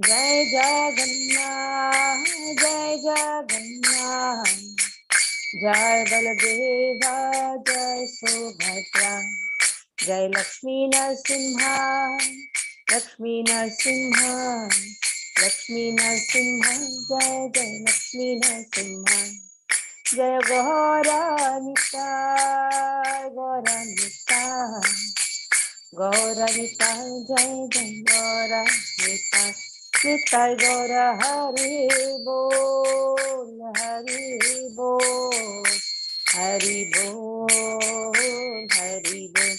जय जगन्नाथ जय जगन्नाथ, जय बलदेवा जय सुभद्रा, जय लक्ष्मी नरसिंहा लक्ष्मी नरसिंहा लक्ष्मी नरसिंहा, जय जय लक्ष्मी नरसिंहा, जय गौरानिता गौरानिता गौरानिता, जय जय गौरानिता, निताय गौर हरि बोल हरि बोल हरि बोल हरि बोल,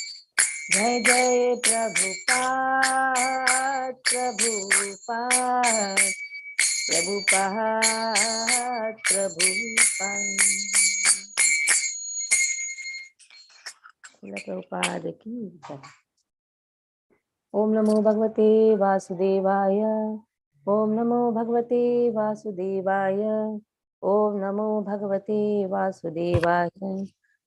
जय जय प्रभुपाद प्रभुपाद प्रभुपाद प्रभुपाद। प्रभुपाद की जय। ओम नमो भगवते वासुदेवाय, ओम नमो भगवते वासुदेवाय, ओम नमो भगवते वासुदेवाय।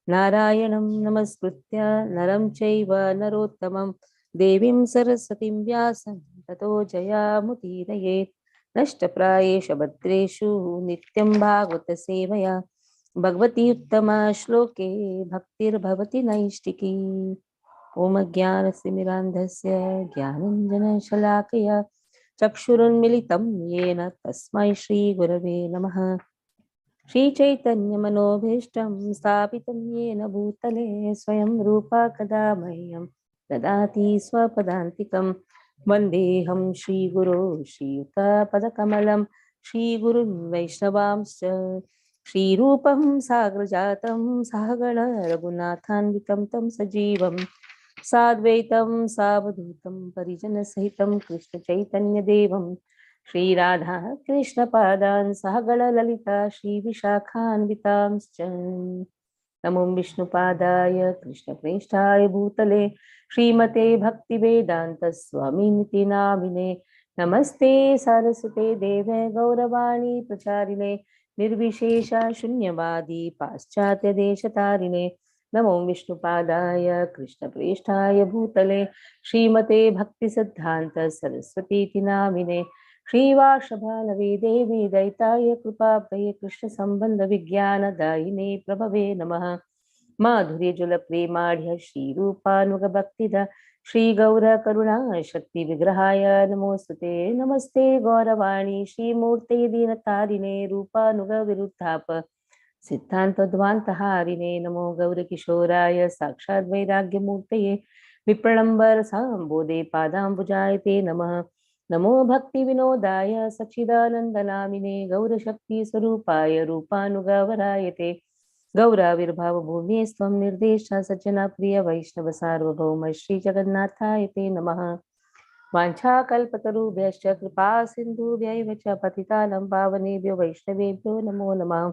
नारायणं नमस्कृत्य नरं चैव नरोत्तमं, देवीं सरस्वतीं व्यासं ततो जयामुदीरयेत्। नष्टप्रायेषु भद्रेषु नित्यं भागवत सेवया, भगवती उत्तमा श्लोके भक्तिर्भवति नैष्टिकी। ओम ज्ञानतिमिरान्धस्य ज्ञानाञ्जनशलाकया चक्षुरुन्मिलितं येन तस्मै श्रीगुरवे नमः। श्रीचैतन्यमनोभीष्टं स्थापितं येन भूतले स्वयं रूपा कदा मह्यं ददाति स्वपदान्तिकं। वन्देऽहं श्रीगुरो श्रीयुतपदकमलं, श्रीगुरुं वैष्णवांश्च श्रीरूपं साग्रजातं सहगण रघुनाथान्वितं तं सजीवं साद्वैतं सावधूतं परिजनसहितं कृष्णचैतन्यदेवं श्रीराधा कृष्णपादान् सहगण ललिता श्रीविशाखान्वितांश्च। नमो विष्णुपादाय कृष्णप्रेष्ठाय भूतले श्रीमते भक्तिवेदान्त स्वामिनिति नामिने। नमस्ते सारस्वते देवे गौरवाणी प्रचारिणे, निर्विशेष शून्यवादी पाश्चात्य देशतारिणे। नमो विष्णुपादाय कृष्णप्रेष्ठाय भूतले श्रीमते भक्तिसिद्धान्त सरस्वतीति नामिने। श्रीवार्षभानवे देवी दैताय कृपाब्धये कृष्ण संबंध विज्ञान दायिने प्रभवे नमः। माधुर्य जल प्रेमाढ्य श्रीरूपानुग भक्तिदा श्री गौर करुणा शक्ति विग्रहाय नमोस्तुते। नमस्ते गौरवाणी श्रीमूर्ते दीनतारिणे रूपानुग विरुद्धाप सिद्धान्तध्वान्तहारिणे। नमो गौरकिशोराय साक्षात् वैराग्यमूर्तये विप्रणम्बर साम्बोधे पादाम्बुजायते नमः। नमो भक्ति विनोदाय सच्चिदानन्दनामिने गौरशक्ति स्वरूपाय रूपानुगवरायते। गौराविर्भाव भूमि स्वं निर्देश सज्जना प्रिय वैष्णव सार्वभौम श्री जगन्नाथाय ते नमः। वाञ्छाकल्पतरुभ्यश्च कृपा सिन्धुभ्यैव च पतितानं पावनेभ्यो वैष्णवेभ्यो नमो नमः।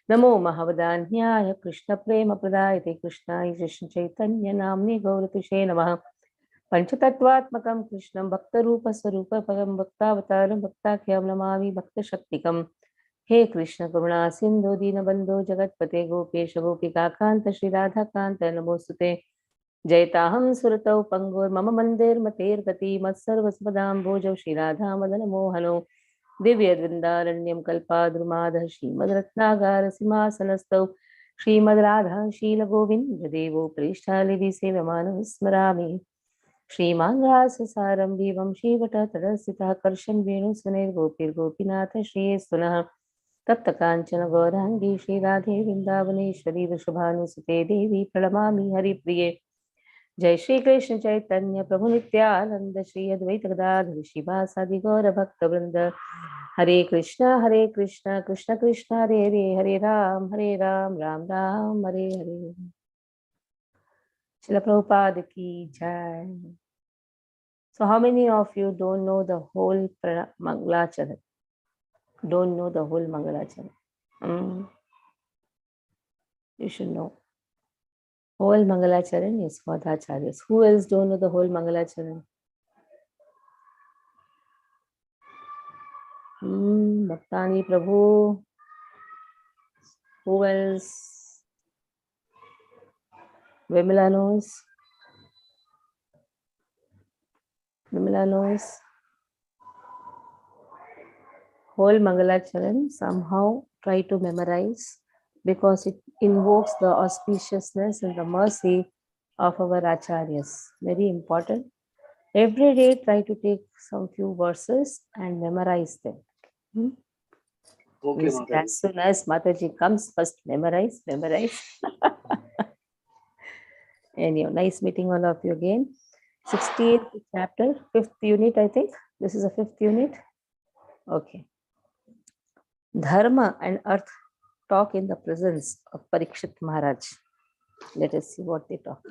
नमो महावदान्याय कृष्ण प्रेम प्रदायते कृष्णाय कृष्ण चैतन्य नाम्ने गौरतुषे नमः। पंचतत्वात्मकं कृष्णं भक्तरूपस्वरूपं भक्तावतारं भक्ताख्यं नमामि भक्तशक्तिकम्। हे कृष्ण करुणा सिंधु दीनबंधो जगतपते गोपेश गोपिकाकांत श्री राधाकांत नमोस्तुते। जयताहं सुरतौ पंगुर्मम मंदिर्मतेर्गति मत्सर्वस्पदाम्भोजौ श्री राधा मदन मोहनो दिव्यवृन्दारण्यं कल्पाद्रुमाधः श्रीमद्रत्नागार सिंहासनस्थौ श्रीमद्राधा शीलगोविन्ददेवो प्रेष्ठालिभि सेव्यमानः स्मरामि। श्रीमाङ्गाससारं विवं श्रीवटतटस्थितः कर्षन् वेणुसुनैर्गोपीर्गोपीनाथ श्रीस्तुनः। तप्तकाञ्चन गौराङ्गी श्रीराधे वृन्दावनेश्वरी वृषभानुसुते देवी प्रणमामि हरिप्रिये। जय श्री कृष्ण चैतन्य प्रभु नित्यानंद श्री अद्वैत गदाधर शिवासादि गौर भक्त वृंद। हरे कृष्ण कृष्ण कृष्ण हरे हरे, हरे राम राम राम हरे हरे। श्रील प्रभुपाद की जय। So how many of you don't know the whole Mangalacharan? Don't know the whole Mangalacharan? You should know. Whole Mangalacharan is for the acharyas. Who else don't know the whole Mangalacharan? Bhaktani Prabhu. Who else? Vimala knows. Vimala knows. Whole Mangalacharan somehow try to memorize because it invokes the auspiciousness and the mercy of our Acharyas. Very important. Every day try to take some few verses and memorize them. Okay, Mataji. As soon as Mataji comes, first memorize. Anyhow, nice meeting all of you again. 16th chapter, 5th unit, I think. This is a 5th unit. Okay. Dharma and Earth talk in the presence of Parikshit Maharaj. Let us see what they talk.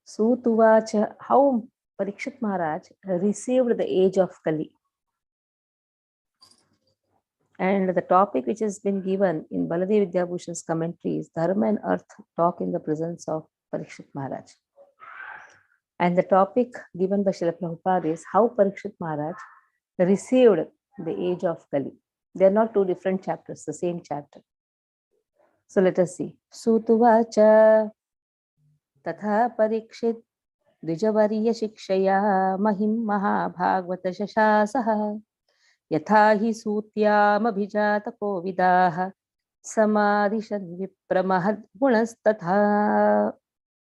Sutuvacha, how Parikshit Maharaj received the age of Kali. And the topic which has been given in Baladev Vidyabhushan's commentary is Dharma and Earth talk in the presence of Parikshit Maharaj. And the topic given by Srila Prabhupada is how Parikshit Maharaj received the age of Kali. They are not two different chapters, the same chapter. So let us see. Sutuvacha tatha Parikshit Dvijavariya Shikshaya Mahim Mahabhagavata Shashasaha Yatha hi Sutyam Abhijata Kovidaha Samadhishan Vipramahad Gunas Tatha.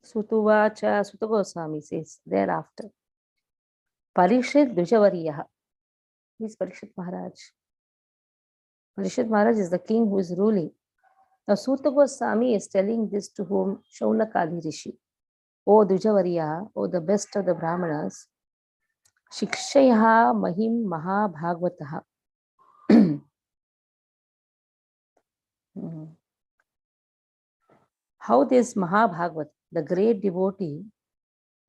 Sutuvacha, Suta Goswami says thereafter. Parikshit Dvijavariya. Who is Parikshit Maharaj? Parikshit Maharaj is the king who is ruling. Now Suta Goswami is telling this to whom? Shaunakadi Rishi. O Dvijavariya, O the best of the Brahmanas, Shikshaya Mahim Mahabhagavataha. How this Mahabhagavat, the great devotee,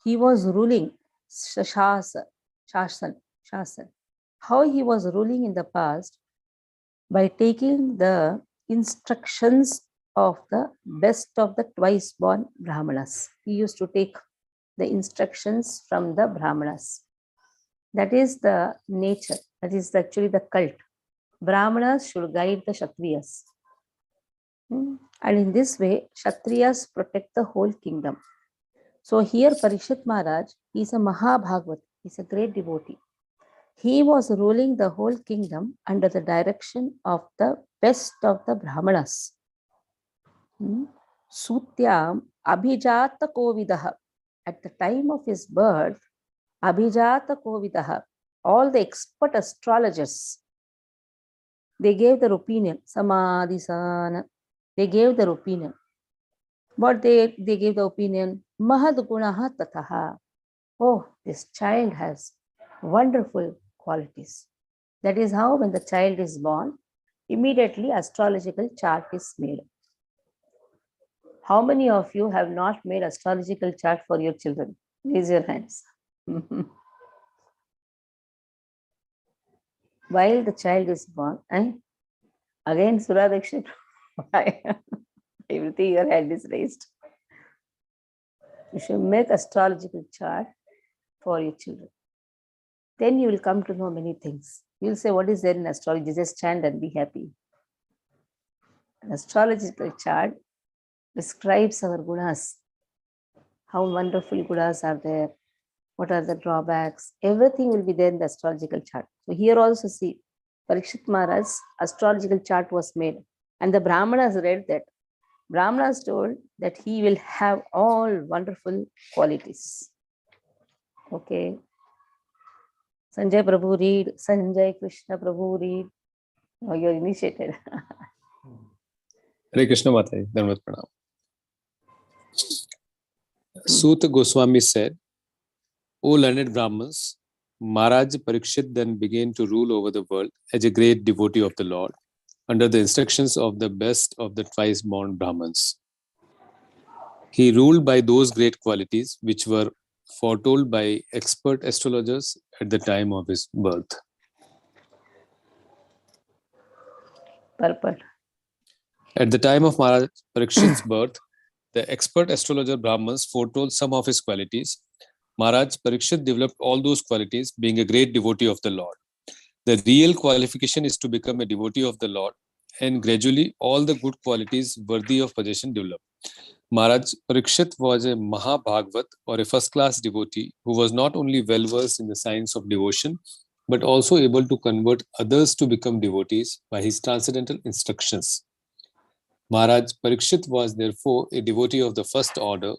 he was ruling Shasan. How he was ruling in the past by taking the instructions of the best of the twice born Brahmanas. He used to take the instructions from the Brahmanas. That is the nature. That is actually the cult. Brahmanas should guide the Kshatriyas. And in this way, Kshatriyas protect the whole kingdom. So here Parikshit Maharaj is a Mahabhagavat. He is a great devotee. He was ruling the whole kingdom under the direction of the best of the Brahmanas. Sutyam Abhijata Kovidaha. At the time of his birth, Abhijata Kovidaha, all the expert astrologers, they gave their opinion. Samadhisana. They gave their opinion. But they gave the opinion, Mahad Gunaha Tataha. Oh, this child has wonderful qualities. That is how when the child is born, immediately astrological chart is made. How many of you have not made astrological chart for your children? Raise your hands. While the child is born, again Surya Dakshit, everything your hand is raised. You should make astrological chart for your children. Then you will come to know many things. You will say, what is there in astrology? Just stand and be happy. An astrological chart describes our gunas. How wonderful gunas are there. What are the drawbacks? Everything will be there in the astrological chart. So here also see, Parikshit Maharaj's astrological chart was made. And the Brahmanas read that. Brahmanas told that he will have all wonderful qualities. Okay. Sanjay Prabhu read. Sanjay Krishna Prabhu read. Oh, you're initiated. Hare Krishna Mataji, Dharmat Pranam. Suta Goswami said, O learned Brahmins, Maharaj Parikshit then began to rule over the world as a great devotee of the Lord, under the instructions of the best of the twice-born Brahmins. He ruled by those great qualities which were foretold by expert astrologers at the time of his birth. Purport. At the time of Maharaj Parikshit's birth, the expert astrologer Brahmins foretold some of his qualities. Maharaj Parikshit developed all those qualities, being a great devotee of the Lord. The real qualification is to become a devotee of the Lord, and gradually all the good qualities worthy of possession develop. Maharaj Parikshit was a Mahabhagavat, or a first-class devotee, who was not only well-versed in the science of devotion, but also able to convert others to become devotees by his transcendental instructions. Maharaj Parikshit was therefore a devotee of the first order,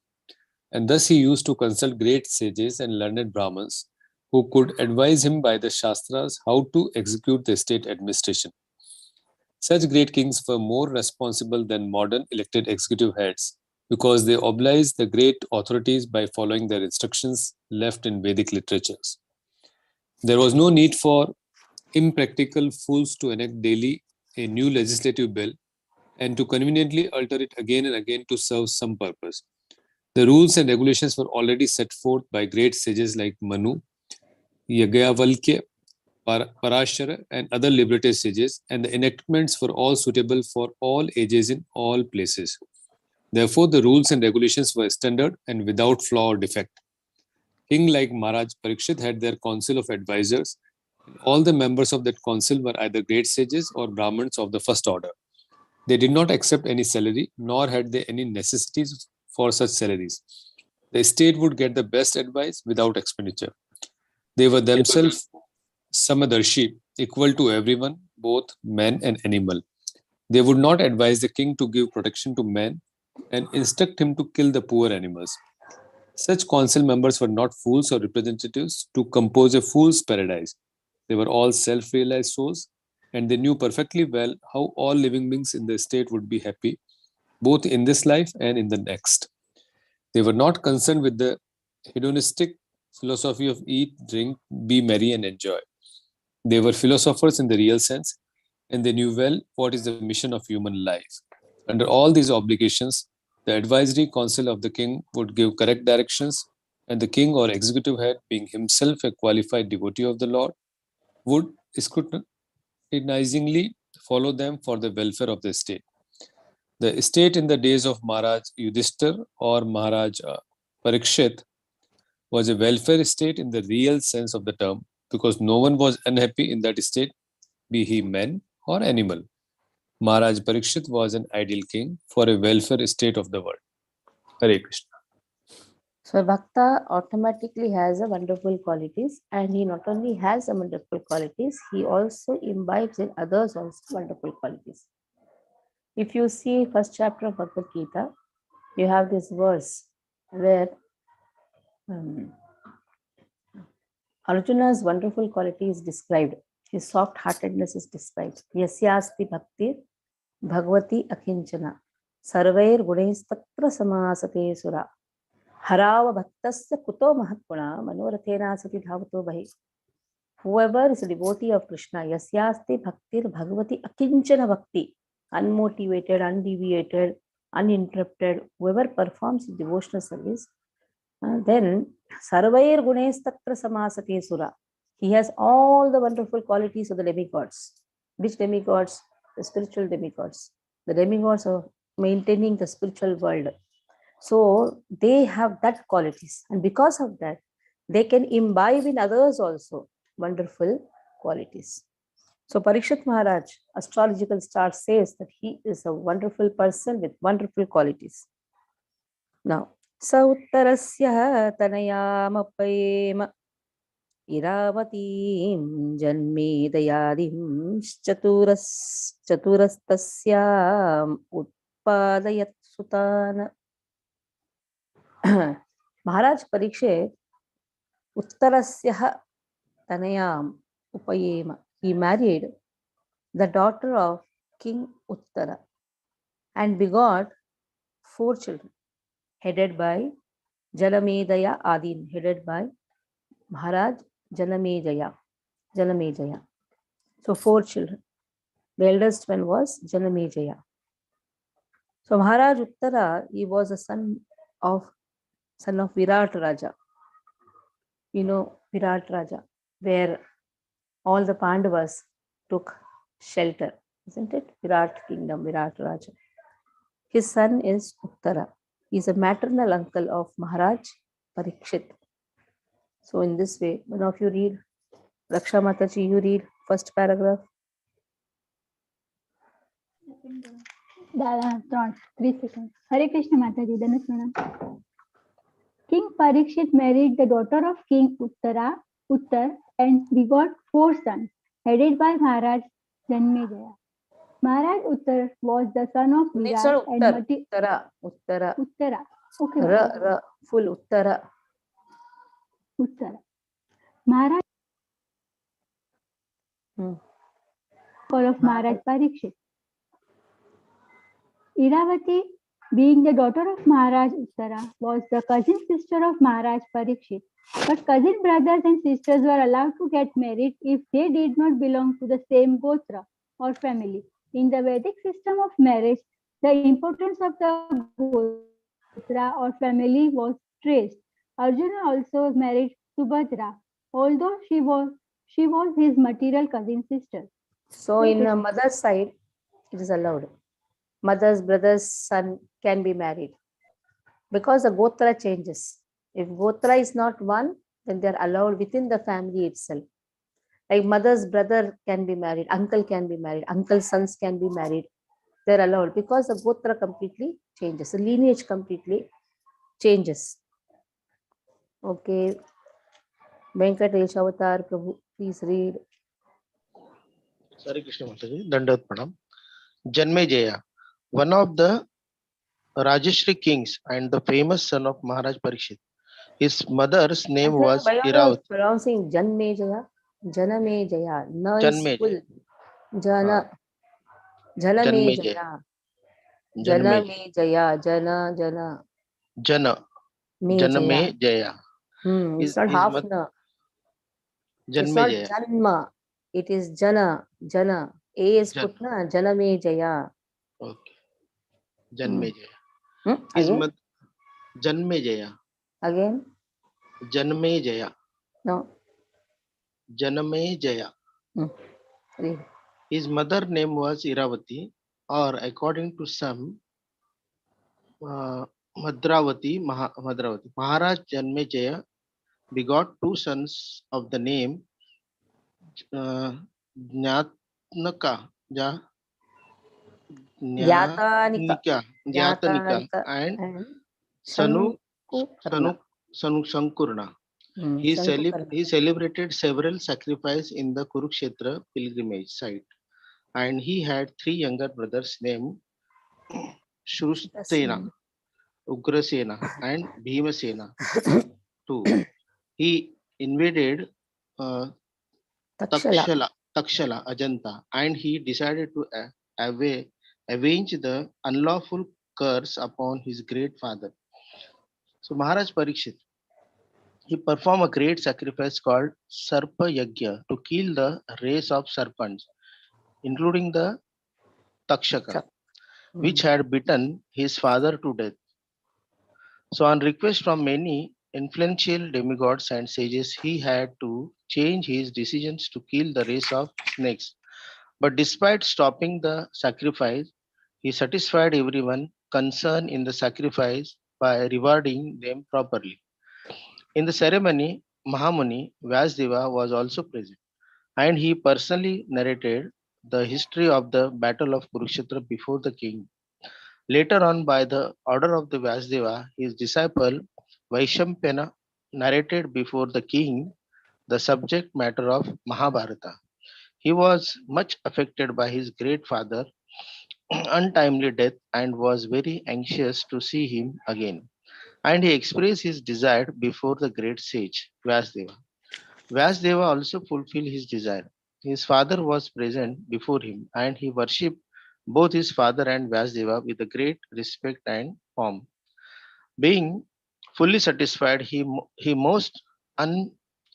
and thus he used to consult great sages and learned Brahmins who could advise him by the Shastras how to execute the state administration. Such great kings were more responsible than modern elected executive heads because they obliged the great authorities by following their instructions left in Vedic literatures. There was no need for impractical fools to enact daily a new legislative bill and to conveniently alter it again and again to serve some purpose. The rules and regulations were already set forth by great sages like Manu, Yagyavalkya, Parashara, and other liberated sages, and the enactments were all suitable for all ages in all places. Therefore, the rules and regulations were standard and without flaw or defect. King like Maharaj Parikshit had their council of advisors, and all the members of that council were either great sages or Brahmins of the first order. They did not accept any salary, nor had they any necessities for such salaries. The state would get the best advice without expenditure. They were themselves Samadarshi, equal to everyone, both man and animal. They would not advise the king to give protection to man and instruct him to kill the poor animals. Such council members were not fools or representatives to compose a fool's paradise. They were all self-realized souls, and they knew perfectly well how all living beings in the state would be happy, both in this life and in the next. They were not concerned with the hedonistic philosophy of eat, drink, be merry, and enjoy. They were philosophers in the real sense, and they knew well what is the mission of human life. Under all these obligations, the advisory council of the king would give correct directions, and the king or executive head, being himself a qualified devotee of the Lord, would scrutinizingly follow them for the welfare of the state. The state in the days of Maharaj Yudhishthir or Maharaj Parikshit was a welfare state in the real sense of the term because no one was unhappy in that state, be he man or animal. Maharaj Parikshit was an ideal king for a welfare state of the world. Hare Krishna. So Bhakta automatically has a wonderful qualities, and he not only has a wonderful qualities, he also imbibes in others also wonderful qualities. If you see first chapter of Bhagavad Gita, you have this verse where Arjuna's wonderful quality is described. His soft-heartedness is described. Yasyasti bhakti bhagavati akinchana sarvair gunestatra samasate sura harava bhaktasya kuto mahatguna manorathena sati dhavato bhahi. Whoever is a devotee of Krishna, yasyasti bhaktir bhagavati akinchana bhakti, unmotivated, undeviated, uninterrupted, whoever performs devotional service, then sarvair gunestatra samasate sura. He has all the wonderful qualities of the demigods. Which demigods? The spiritual demigods. The demigods are maintaining the spiritual world. So they have that qualities. And because of that, they can imbibe in others also wonderful qualities. So Parikshit Maharaj, astrological star says that he is a wonderful person with wonderful qualities. Now, Sauttarasya tanayamapayema Iravatim janme dayadim chaturastasya utpadayat sutana. Maharaj Parikshit Uttarasya tanayam upayema. He married the daughter of King Uttara and begot 4 children, headed by Jalamedaya Adin, headed by Maharaj Jalamejaya. So 4 children. The eldest one was Jalamejaya. So Maharaj Uttara, he was a son of Virat Raja. You know Virat Raja, where all the Pandavas took shelter, isn't it? Virat kingdom, Virat Raja. His son is Uttara. He is a maternal uncle of Maharaj Parikshit. So in this way, one of you read, Raksha Mataji, you read first paragraph. Dada, 3 seconds. Hare Krishna Mataji, Dhanush Madam. King Parikshit married the daughter of King Uttara Uttar and begot 4 sons, headed by Maharaj Janmejaya. Maharaj Uttar was the son of It's Virat not and Uttar, Uttara. Uttara. Okay, Ra, full Uttara. Uttara. Maharaj of Maharaj Parikshit. Iravati, being the daughter of Maharaj Uttara, was the cousin sister of Maharaj Parikshit. But cousin brothers and sisters were allowed to get married if they did not belong to the same gotra or family. In the Vedic system of marriage, the importance of the gotra or family was traced. Arjuna also married Subhadra, although she was his material cousin sister. So in a mother's side, it is allowed. Mother's brother's son can be married because the gotra changes. If gotra is not one, then they are allowed within the family itself. Like mother's brother can be married, uncle can be married, uncle's sons can be married. They're allowed because the gotra completely changes, the lineage completely changes. Okay, Venkatesh Avatar Prabhu, please read. Hare Krishna Mataji, Dandavat Pranam. Janmejaya, one of the Rajashri kings and the famous son of Maharaj Parikshit. His mother's name was Why are you Iravati. pronouncing Janmejaya? Janamejaya. Na is Janmejaya. full. Jana. Janamejaya. Janamejaya. Jana. Jana. Janamejaya. It's not half na. It's not Janma. It is Jana. Jana. A is put na. Janamejaya. Okay. Janmejaya. Again? Janmejaya. Again? Janmejaya. No. Janmejaya. Read. His mother name was Iravati, or according to some, Madravati. Maharaj Janmejaya begot 2 sons of the name Jnatnika and Sankurna. He celebrated several sacrifices in the Kurukshetra pilgrimage site, and he had 3 younger brothers named Shrustena, Ugrasena, and Bhimasena too. He invaded Takshala, Ajanta, and he decided to avenge the unlawful curse upon his great father. So Maharaj Parikshit, he performed a great sacrifice called Sarpa Yagya to kill the race of serpents, including the Takshaka, which had bitten his father to death. So on request from many influential demigods and sages, he had to change his decisions to kill the race of snakes. But despite stopping the sacrifice, he satisfied everyone concerned in the sacrifice by rewarding them properly. In the ceremony, Mahamuni Vyasdeva was also present, and he personally narrated the history of the battle of Kurukshetra before the king. Later on, by the order of the Vyasdeva, his disciple Vaishampana narrated before the king the subject matter of Mahabharata. He was much affected by his great father untimely death and was very anxious to see him again. And he expressed his desire before the great sage Vyasdeva. Vyasdeva also fulfilled his desire. His father was present before him, and he worshipped both his father and Vyasdeva with a great respect and pomp. Being fully satisfied, he most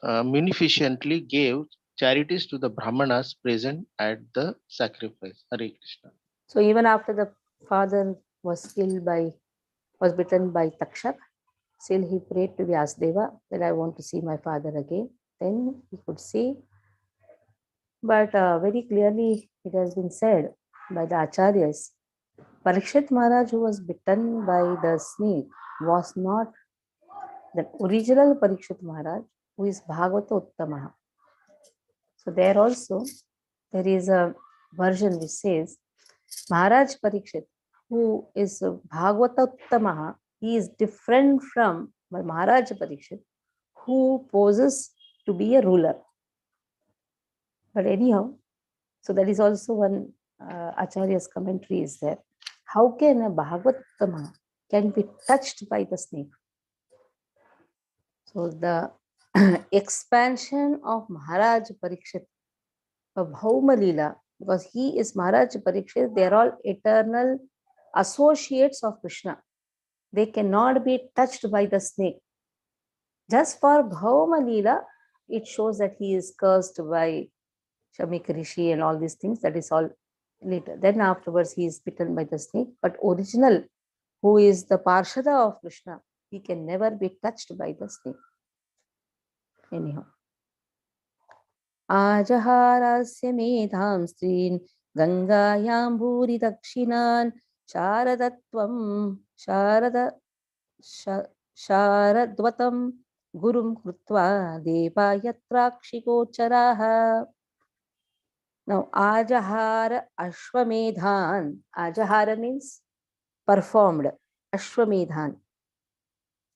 munificently gave charities to the Brahmanas present at the sacrifice. Hare Krishna. So even after the father was bitten by Takshak, still he prayed to Vyasdeva that I want to see my father again. Then he could see. But very clearly it has been said by the Acharyas, Parikshit Maharaj, who was bitten by the snake, was not the original Parikshit Maharaj, who is Bhagavata Uttamaha. So there also, there is a version which says, Maharaj Parikshit, who is Bhagavata Uttamaha, he is different from Maharaj Parikshit, who poses to be a ruler. But anyhow, so that is also one Acharya's commentary is there. How can a Bhagavatama can be touched by the snake? So the expansion of Maharaj Parikshit, of Bhauma Leela, because he is Maharaj Parikshit, they are all eternal associates of Krishna. They cannot be touched by the snake. Just for Bhauma Leela, it shows that he is cursed by Shamik Rishi and all these things. That is all later. Then afterwards, he is bitten by the snake. But original, who is the Parshada of Krishna, he can never be touched by the snake. Anyhow. Ajaharasya medham strin gangayam bhuri dakshinan sharadatvam sharadvatam gurum krutva deva yatrakshikocharaha. Now, Ajahara Ashwamedhan. Ajahara means performed. Ashwamedhan.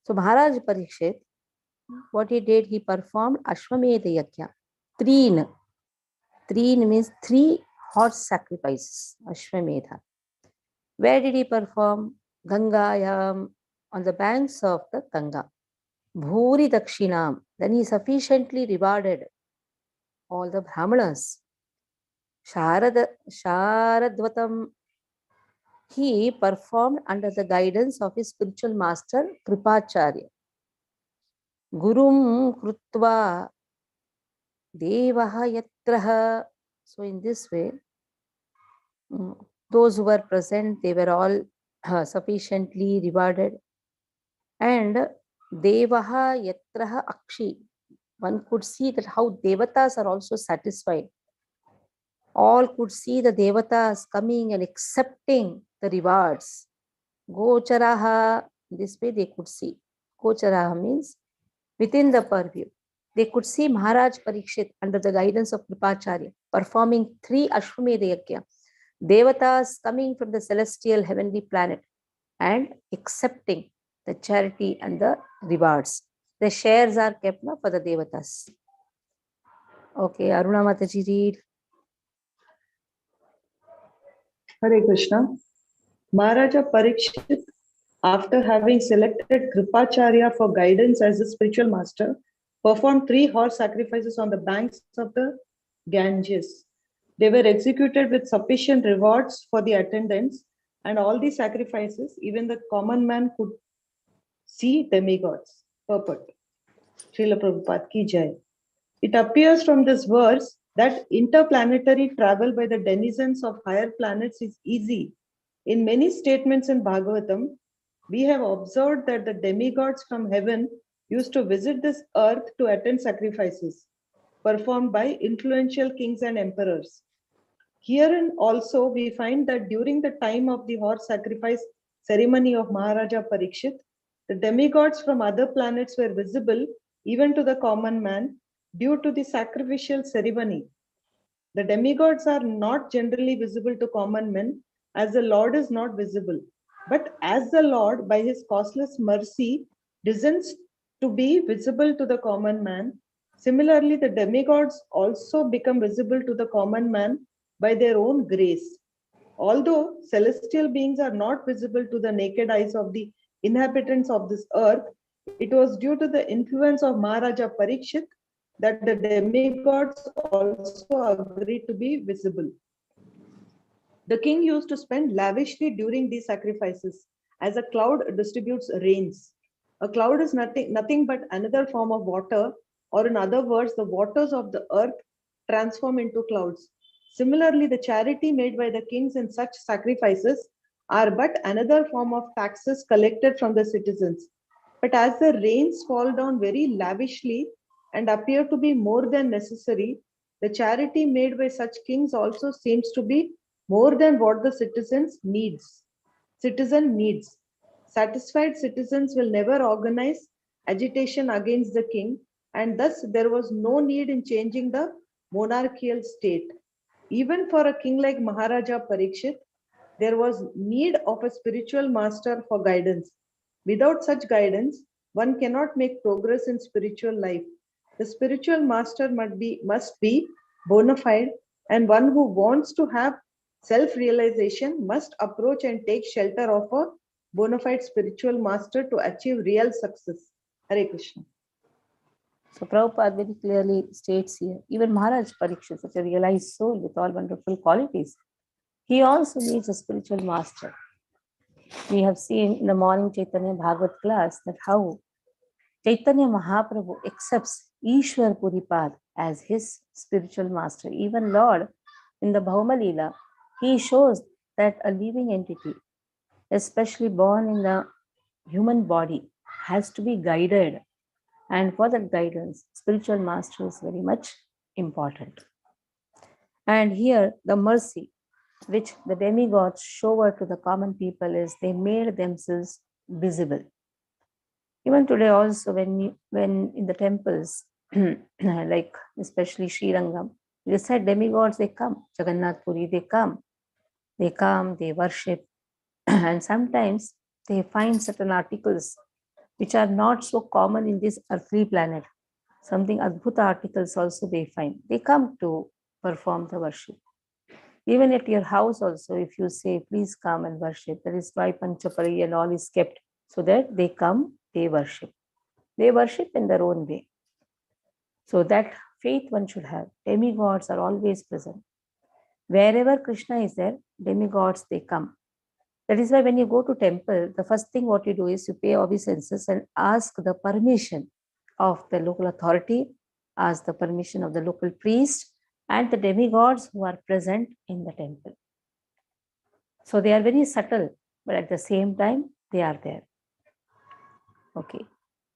So, Maharaj Parikshit, what he did, he performed Ashwamedha Yakya. Treen. Treen means 3 horse sacrifices. Ashwamedha. Where did he perform? Gangayam, on the banks of the Ganga. Bhuri Dakshinam. Then he sufficiently rewarded all the Brahmanas. Sharadvatam, he performed under the guidance of his spiritual master Kripacharya. Gurum Krutva Devaha Yatraha. So in this way, those who were present, they were all sufficiently rewarded. And Devaha Yatraha Akshi. One could see that how Devatas are also satisfied. All could see the Devatas coming and accepting the rewards. Gocharaha, this way they could see. Gocharaha means within the purview. They could see Maharaj Parikshit under the guidance of Kripacharya performing 3 Ashwamedha Yakya. Devatas coming from the celestial heavenly planet and accepting the charity and the rewards. The shares are kept now for the Devatas. Okay, Aruna Mataji, read. Hare Krishna. Maharaja Parikshit, after having selected Kripacharya for guidance as his spiritual master, performed 3 horse sacrifices on the banks of the Ganges. They were executed with sufficient rewards for the attendants, and all these sacrifices, even the common man could see demigods. Purport. Srila Prabhupada ki jai. It appears from this verse that interplanetary travel by the denizens of higher planets is easy. In many statements in Bhagavatam, we have observed that the demigods from heaven used to visit this earth to attend sacrifices performed by influential kings and emperors. Herein also we find that during the time of the horse sacrifice ceremony of Maharaja Parikshit, the demigods from other planets were visible even to the common man due to the sacrificial ceremony. The demigods are not generally visible to common men as the Lord is not visible. But as the Lord, by his causeless mercy, descends to be visible to the common man, similarly, the demigods also become visible to the common man by their own grace. Although celestial beings are not visible to the naked eyes of the inhabitants of this earth, it was due to the influence of Maharaja Parikshit that the demigods also agreed to be visible. The king used to spend lavishly during these sacrifices, as a cloud distributes rains. A cloud is nothing but another form of water, or in other words, the waters of the earth transform into clouds. Similarly, the charity made by the kings in such sacrifices are but another form of taxes collected from the citizens. But as the rains fall down very lavishly and appear to be more than necessary, the charity made by such kings also seems to be more than what the citizen needs. Satisfied citizens will never organize agitation against the king, and thus there was no need in changing the monarchical state. Even for a king like Maharaja Parikshit, there was need of a spiritual master for guidance. Without such guidance, one cannot make progress in spiritual life. The spiritual master must be bona fide, and one who wants to have self-realization must approach and take shelter of a bona fide spiritual master to achieve real success. Hare Krishna. So Prabhupada very clearly states here, even Maharaj Parikshit, such a realized soul with all wonderful qualities, he also needs a spiritual master. We have seen in the morning Chaitanya Bhagavat class that how Chaitanya Mahaprabhu accepts Ishwar Puripad as his spiritual master. Even Lord, in the Bhauma Leela, he shows that a living entity, especially born in the human body, has to be guided. And for that guidance, spiritual master is very much important. And here, the mercy which the demigods shower to the common people is they made themselves visible. Even today also, when in the temples, like especially Sri Rangam, they said demigods, they come, Jagannath Puri, they come, they worship, and sometimes they find certain articles which are not so common in this earthly planet. Something Adbhuta articles also they find. They come to perform the worship. Even at your house also, if you say, please come and worship, that is why Panchapari and all is kept, so that they come, they worship. They worship in their own way. So that faith one should have. Demigods are always present. Wherever Krishna is there, demigods, they come. That is why when you go to temple, the first thing what you do is you pay obeisances and ask the permission of the local authority, ask the permission of the local priest and the demigods who are present in the temple. So they are very subtle, but at the same time, they are there. Okay.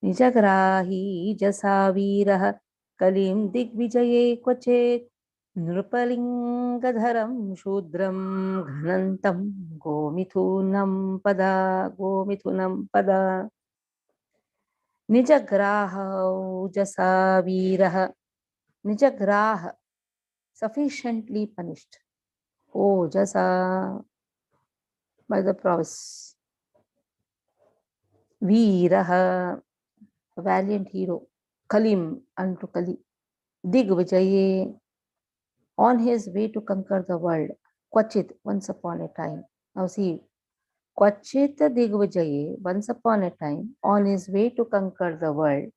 Nijagrahi jasavirah kalim digvijaye kvachet nrupalingadharam shudram ghanantam gomithunam pada Nijagraha jasavirah. Nijagraha, sufficiently punished. Oh, jasa, by the prowess. Veeraha, a valiant hero. Kalim, unto Kali. Digvijaye, on his way to conquer the world. Kvachit, once upon a time. Now see, Kvachit Digvijaye, once upon a time, on his way to conquer the world.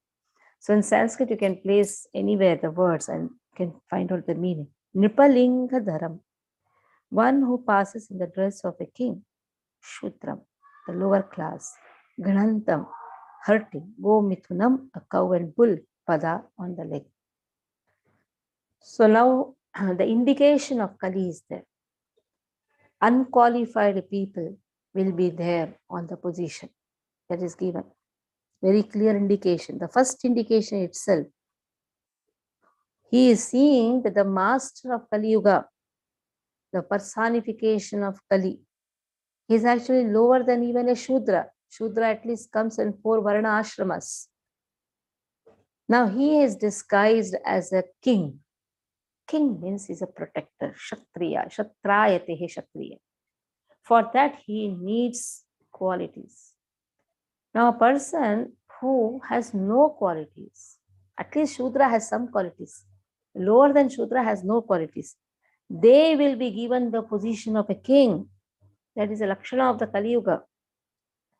So in Sanskrit, you can place anywhere the words and can find out the meaning. Nipalinga dharam, one who passes in the dress of a king. Shudram, the lower class. Ghanantam, hurting. Go mithunam, a cow and bull. Pada, on the leg. So now the indication of Kali is there. Unqualified people will be there on the position that is given. Very clear indication. The first indication itself. He is seeing that the master of Kali Yuga, the personification of Kali, he is actually lower than even a Shudra. Shudra at least comes in 4 Varna ashramas. Now he is disguised as a king. King means he's a protector, Kshatriya, Kshatrayatehe Kshatriya. For that he needs qualities. Now a person who has no qualities, at least Shudra has some qualities, lower than Shudra has no qualities, they will be given the position of a king. That is a Lakshana of the Kali Yuga.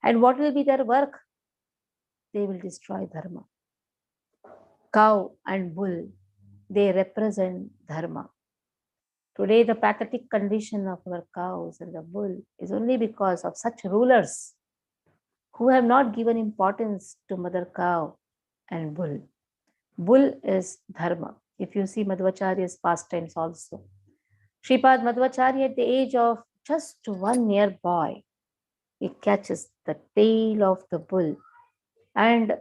And what will be their work? They will destroy Dharma. Cow and bull, they represent Dharma. Today, the pathetic condition of our cows and the bull is only because of such rulers who have not given importance to mother cow and bull. Bull is Dharma. If you see Madhvacharya's pastimes also. Shripad Madhvacharya at the age of just 1 year boy, he catches the tail of the bull and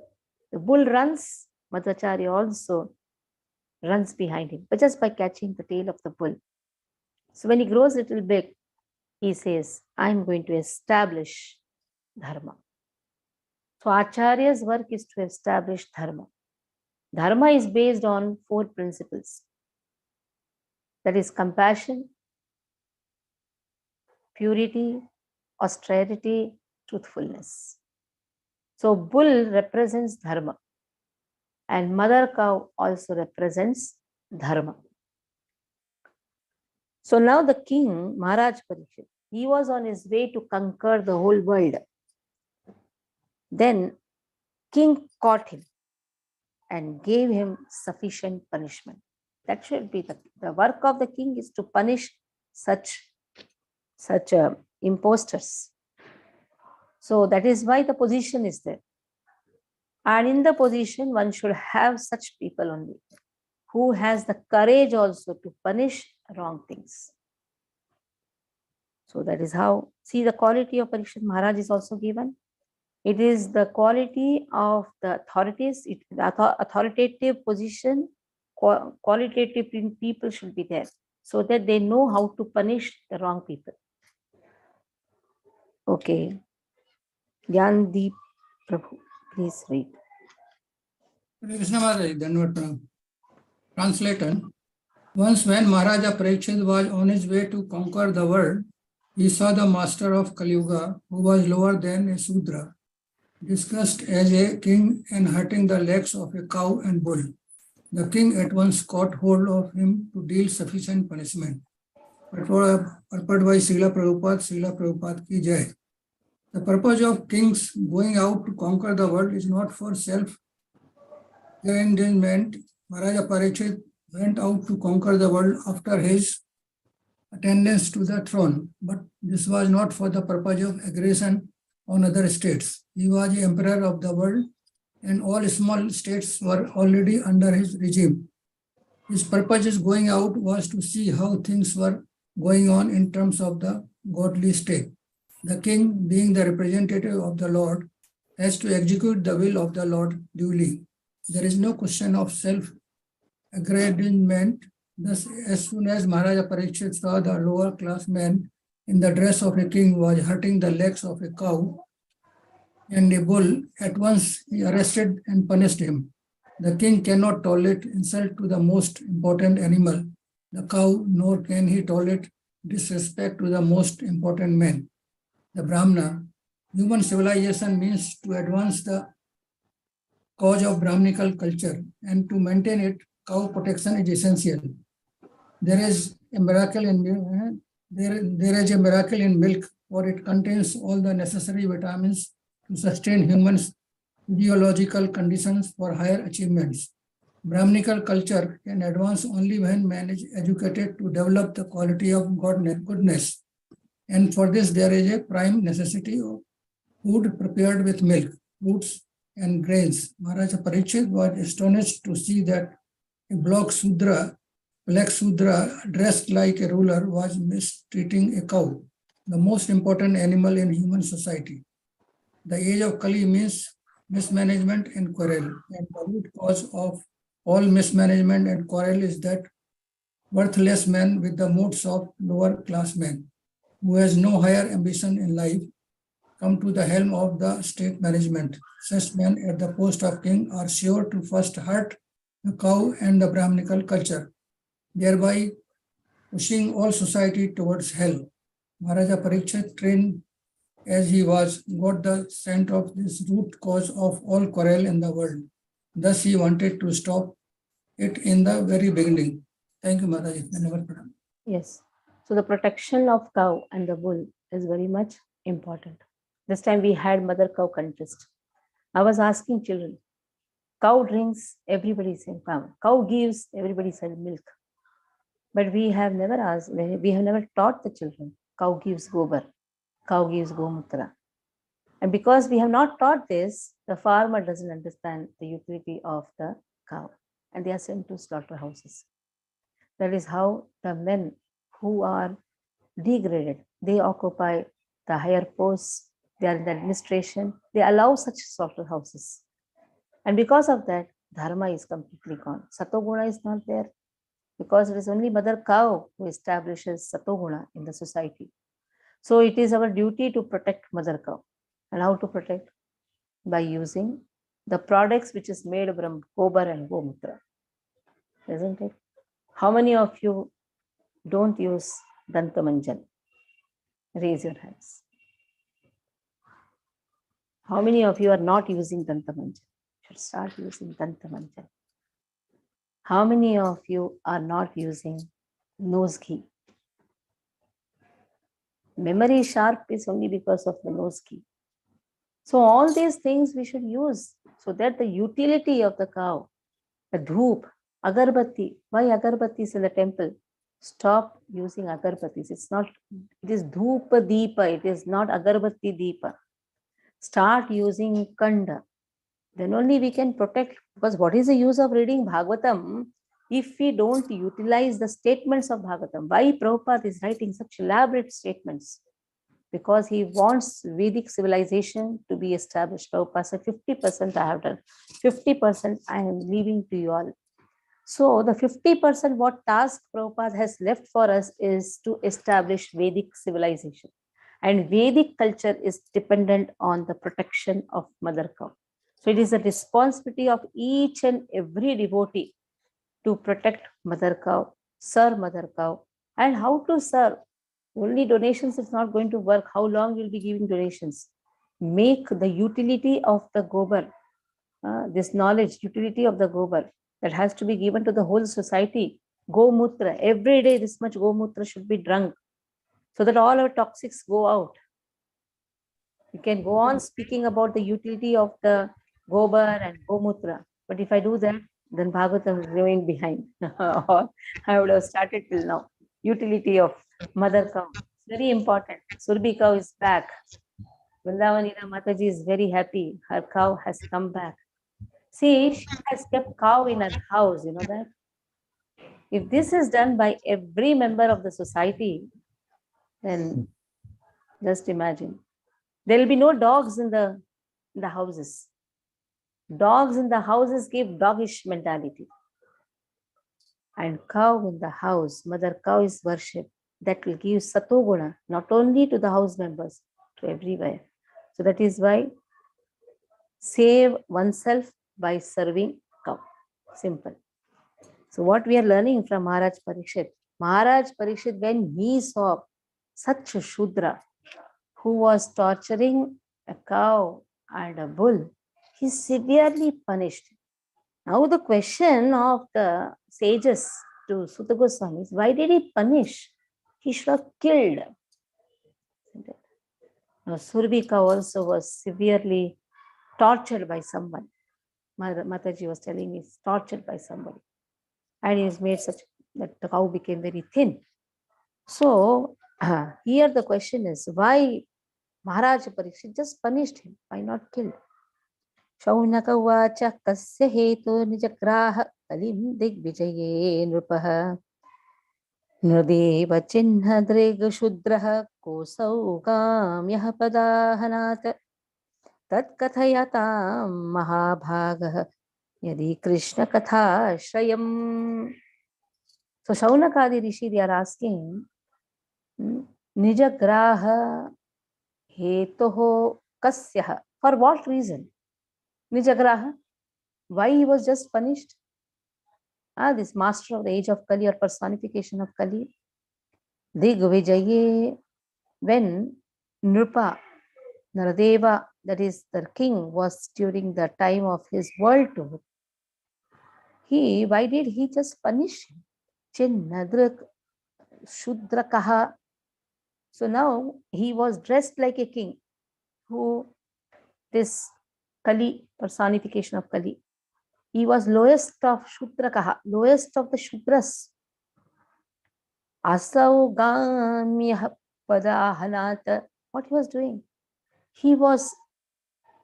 the bull runs, Madhvacharya also runs behind him, but just by catching the tail of the bull. So when he grows a little big, he says, I'm going to establish Dharma. So Acharya's work is to establish Dharma. Dharma is based on 4 principles. That is compassion, purity, austerity, truthfulness. So bull represents Dharma. And mother cow also represents dharma. So now the king, Maharaj Parikshit, he was on his way to conquer the whole world. Then king caught him and gave him sufficient punishment. That should be the work of the king, is to punish such impostors. So that is why the position is there. And in the position, one should have such people only, who has the courage also to punish wrong things. So that is how, see, the quality of Parikshit Maharaj is also given. It is the quality of the authorities, the authoritative position, qualitative people should be there, so that they know how to punish the wrong people. Okay. Gyandeep Prabhu, please read. Krishna Maharaj, Dhanavad Pranam. Translator. Once when Maharaja Parikshit was on his way to conquer the world, he saw the master of Kali Yuga, who was lower than a Sudra, disguised as a king and hurting the legs of a cow and bull. The king at once caught hold of him to deal sufficient punishment. Purport by Srila Prabhupada ki jai. The purpose of kings going out to conquer the world is not for self-aggrandizement. Maharaja Parikshit went out to conquer the world after his attendance to the throne, but this was not for the purpose of aggression on other states. He was the emperor of the world, and all small states were already under his regime. His purpose in going out was to see how things were going on in terms of the godly state. The king, being the representative of the Lord, has to execute the will of the Lord duly. There is no question of self-aggrandizement. Thus, as soon as Maharaja Parikshit saw the lower class man in the dress of a king was hurting the legs of a cow and a bull, at once he arrested and punished him. The king cannot tolerate insult to the most important animal, the cow, nor can he tolerate disrespect to the most important man, the Brahmana. Human civilization means to advance the cause of Brahminical culture, and to maintain it, cow protection is essential. There is a miracle in milk, for it contains all the necessary vitamins to sustain humans' physiological conditions for higher achievements. Brahminical culture can advance only when man is educated to develop the quality of goodness. And for this, there is a prime necessity of food prepared with milk, fruits, and grains. Maharaja Parikshit was astonished to see that a black Sudra, dressed like a ruler, was mistreating a cow, the most important animal in human society. The age of Kali means mismanagement and quarrel, and the root cause of all mismanagement and quarrel is that worthless man with the moods of lower class men, who has no higher ambition in life, come to the helm of the state management. Such men at the post of king are sure to first hurt the cow and the Brahminical culture, thereby pushing all society towards hell. Maharaja Parikshit, trained as he was, got the scent of this root cause of all quarrel in the world. Thus he wanted to stop it in the very beginning. Thank you, Maharaja. Yes. So the protection of cow and the bull is very much important. This time we had mother cow contest. I was asking children, cow drinks, everybody said cow. Cow gives, everybody said milk. But we have never asked, we have never taught the children, cow gives gobar, cow gives gomutra. And because we have not taught this, the farmer doesn't understand the utility of the cow, and they are sent to slaughterhouses. That is how the men who are degraded, they occupy the higher posts, they are in the administration, they allow such slaughterhouses. And because of that, dharma is completely gone. Satoguna is not there, because it is only mother cow who establishes satoguna in the society. So it is our duty to protect mother cow. And how to protect? By using the products which is made from gobar and gomutra. Isn't it? How many of you don't use dantamanjan? Raise your hands. How many of you are not using dantamanjan? should start using Dantamanjana. How many of you are not using nose ghee? Memory sharp is only because of the nose ghee. So all these things we should use so that the utility of the cow, the dhoop, agarbatti. Why agarbattis in the temple? Stop using agarbattis. It's not, it is dhoopa deepa. It is not agarbatti deepa. Start using kanda. Then only we can protect. Because what is the use of reading Bhagavatam if we don't utilize the statements of Bhagavatam? Why Prabhupada is writing such elaborate statements? Because he wants Vedic civilization to be established. Prabhupada said 50% I have done, 50% I am leaving to you all. So the 50% what task Prabhupada has left for us is to establish Vedic civilization. And Vedic culture is dependent on the protection of mother cow. So it is a responsibility of each and every devotee to protect mother cow, serve mother cow. And how to serve? Only donations is not going to work. How long you'll be giving donations? Make the utility of the gobar, this knowledge, utility of the gobar that has to be given to the whole society. Go mutra, every day this much go mutra should be drunk so that all our toxics go out. You can go on speaking about the utility of the gobar and go mutra. But if I do that, then Bhagavatam is going behind. Or I would have started till now. Utility of mother cow. It's very important. Surbi cow is back. Vrindavanida Mataji is very happy. Her cow has come back. See, she has kept cow in her house, you know that? If this is done by every member of the society, then just imagine. There will be no dogs in the houses. Dogs in the houses give doggish mentality. And cow in the house, mother cow is worshipped. That will give satoguna, not only to the house members, to everywhere. So that is why save oneself by serving cow. Simple. So what we are learning from Maharaj Parikshit, when he saw such a Shudra who was torturing a cow and a bull, he severely punished. Now the question of the sages to Sutta Goswami is, why did he punish? He should have killed. Now Surbika also was severely tortured by someone. Mataji was telling me he's tortured by somebody. And he has made such that the cow became very thin. So here the question is, why Maharaj Parikshit just punished him? Why not killed? Shaunaka vacha kasya hetu nijagraha kalim digvijaye nrupaha nradeva chinha drega shudraha kosau kamyah padahanat tat kathayatam mahabhagah yadi Krishna katha shrayam. So Shaunakadi Rishi, they are asking, Nijagraha hetoho kasyaha. For what reason? Nijagraha. Why he was just punished? This master of the age of Kali or personification of Kali. Digvijaye, when Nrupa, Naradeva, that is the king, was during the time of his world tour, why did he just punish him? Chinnadrak Shudrakaha. So now he was dressed like a king, this Kali, personification of Kali. He was lowest of Shudrakaha, lowest of the Shudras. Asau Gamyah Padahanat. What he was doing? He was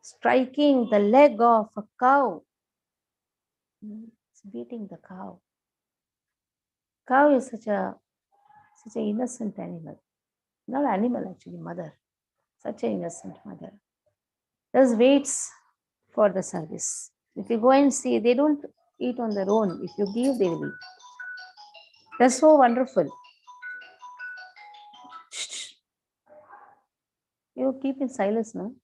striking the leg of a cow. He's beating the cow. Cow is such an innocent animal. Not animal actually, mother. Such an innocent mother. Just waits for the service. If you go and see, they don't eat on their own. If you give, they will eat. That's so wonderful. Shh. You keep in silence, no?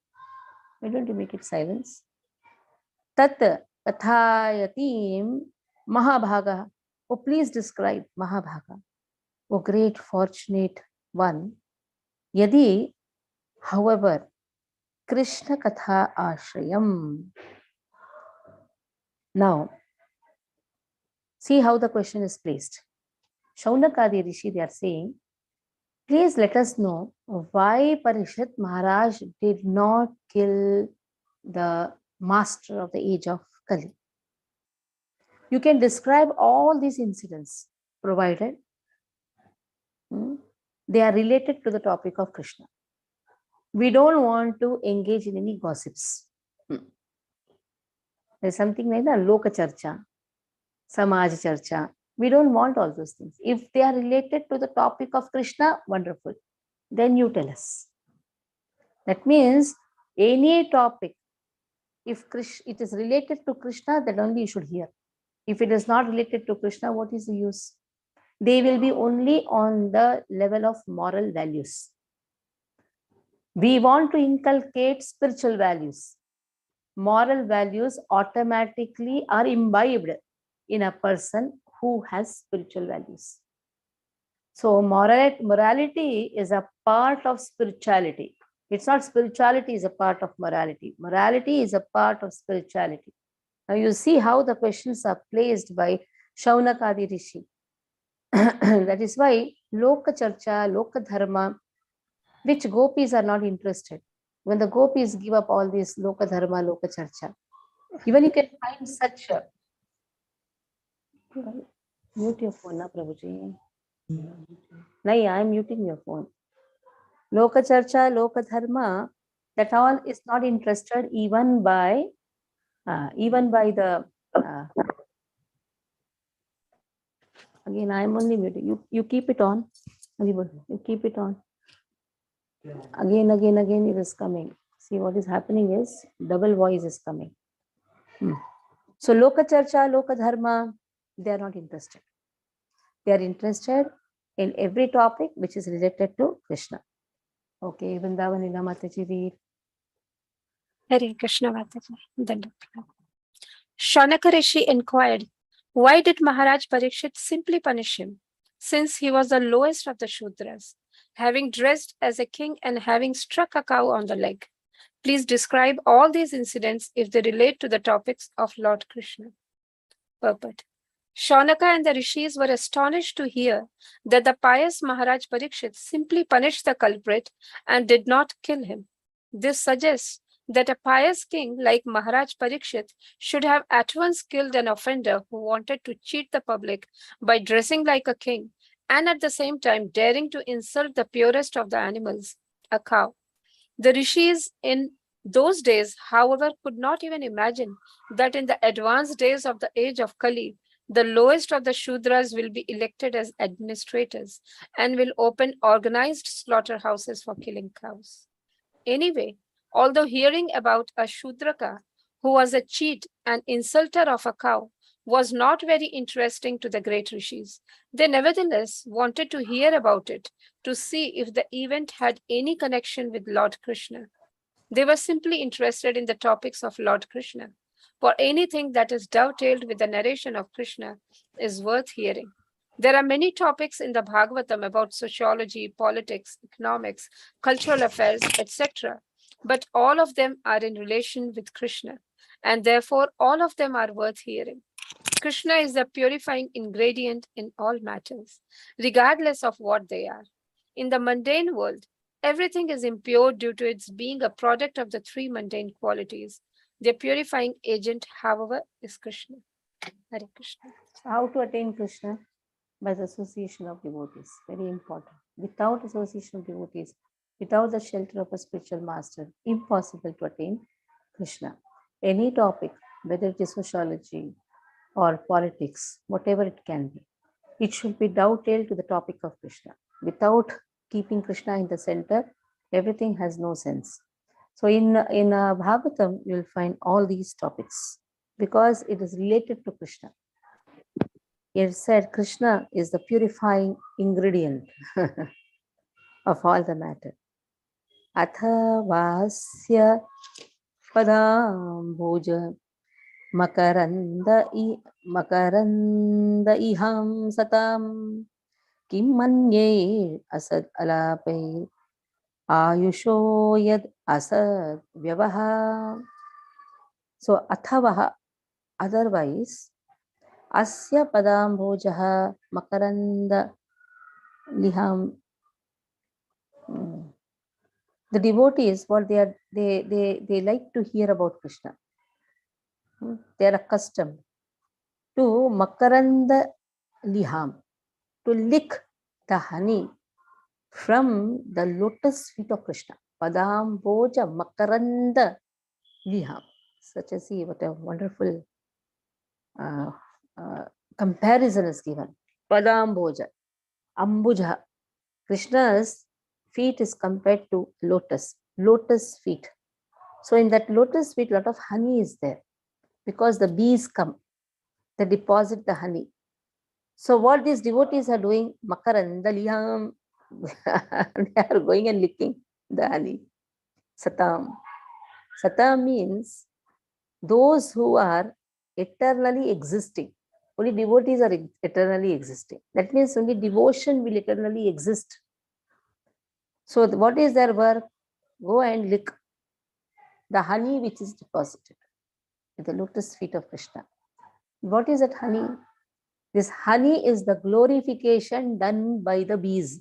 Why don't you make it silence? Tat kathayatim mahabhaga. Oh, please describe Mahabhaga. Oh, great fortunate one. Yadi, however, Krishna Katha Ashrayam. Now, see how the question is placed. Shaunakadi Rishi, they are saying, please let us know why Parikshit Maharaj did not kill the master of the age of Kali. You can describe all these incidents, provided they are related to the topic of Krishna. We don't want to engage in any gossips. There's something like that, Loka Charcha, Samaj Charcha. We don't want all those things. If they are related to the topic of Krishna, wonderful. Then you tell us. That means any topic, if it is related to Krishna, then only you should hear. If it is not related to Krishna, what is the use? They will be only on the level of moral values. We want to inculcate spiritual values. Moral values automatically are imbibed in a person who has spiritual values. So morality is a part of spirituality. It's not spirituality is a part of morality. Morality is a part of spirituality. Now you see how the questions are placed by Shaunakadi Rishi. That is why Loka Charcha, Loka Dharma, which gopis are not interested. When the gopis give up all this Loka Dharma, Loka Charcha, even you can find such a... Mute your phone, na Prabhuji. No, I am muting your phone. Loka Charcha, Loka Dharma, that all is not interested even by the... again, I am only muting. You keep it on. You keep it on. Again, it is coming. See, what is happening is double voice is coming. So Loka Charcha, Loka Dharma, they are not interested. They are interested in every topic which is related to Krishna. Okay, Vrindavanila Mataji, read. Hare Krishna Mataji. Shaunaka Rishi inquired, why did Maharaj Parikshit simply punish him, since he was the lowest of the Shudras, having dressed as a king and having struck a cow on the leg? Please describe all these incidents if they relate to the topics of Lord Krishna. Purport. Shaunaka and the rishis were astonished to hear that the pious Maharaj Parikshit simply punished the culprit and did not kill him. This suggests that a pious king like Maharaj Parikshit should have at once killed an offender who wanted to cheat the public by dressing like a king and at the same time daring to insult the purest of the animals, a cow. The rishis in those days, however, could not even imagine that in the advanced days of the age of Kali, the lowest of the Shudras will be elected as administrators and will open organized slaughterhouses for killing cows. Anyway, although hearing about a Shudraka who was a cheat and insulter of a cow was not very interesting to the great rishis, they nevertheless wanted to hear about it to see if the event had any connection with Lord Krishna. They were simply interested in the topics of Lord Krishna, for anything that is dovetailed with the narration of Krishna is worth hearing. There are many topics in the Bhagavatam about sociology, politics, economics, cultural affairs, etc. But all of them are in relation with Krishna, and therefore all of them are worth hearing. Krishna is the purifying ingredient in all matters, regardless of what they are. In the mundane world, everything is impure due to its being a product of the three mundane qualities. The purifying agent, however, is Krishna. Hare Krishna. How to attain Krishna? By the association of devotees. Very important. Without association of devotees, without the shelter of a spiritual master, impossible to attain Krishna. Any topic, whether it is sociology or politics, whatever it can be, it should be dovetailed to the topic of Krishna. Without keeping Krishna in the center, everything has no sense. So in Bhagavatam, you will find all these topics because it is related to Krishna. It said Krishna is the purifying ingredient of all the matter. Atha vasya padambuja makaranda iham satam kim manye asad alape ayusho yad asad vyavaha. So athavaha, otherwise, asya padambojaha makaranda liham. The devotees, what they like to hear about Krishna. They are accustomed to makaranda liham, to lick the honey from the lotus feet of Krishna. Padamboja makaranda liham. Such a see what a wonderful comparison is given. Padamboja, ambuja. Krishna's feet is compared to lotus feet. So in that lotus feet, a lot of honey is there because the bees come, they deposit the honey. So what these devotees are doing, makaranda liham, they are going and licking the honey. Satam. Satam means those who are eternally existing. Only devotees are eternally existing. That means only devotion will eternally exist. So what is their work? Go and lick the honey which is deposited at the lotus feet of Krishna. What is that honey? This honey is the glorification done by the bees.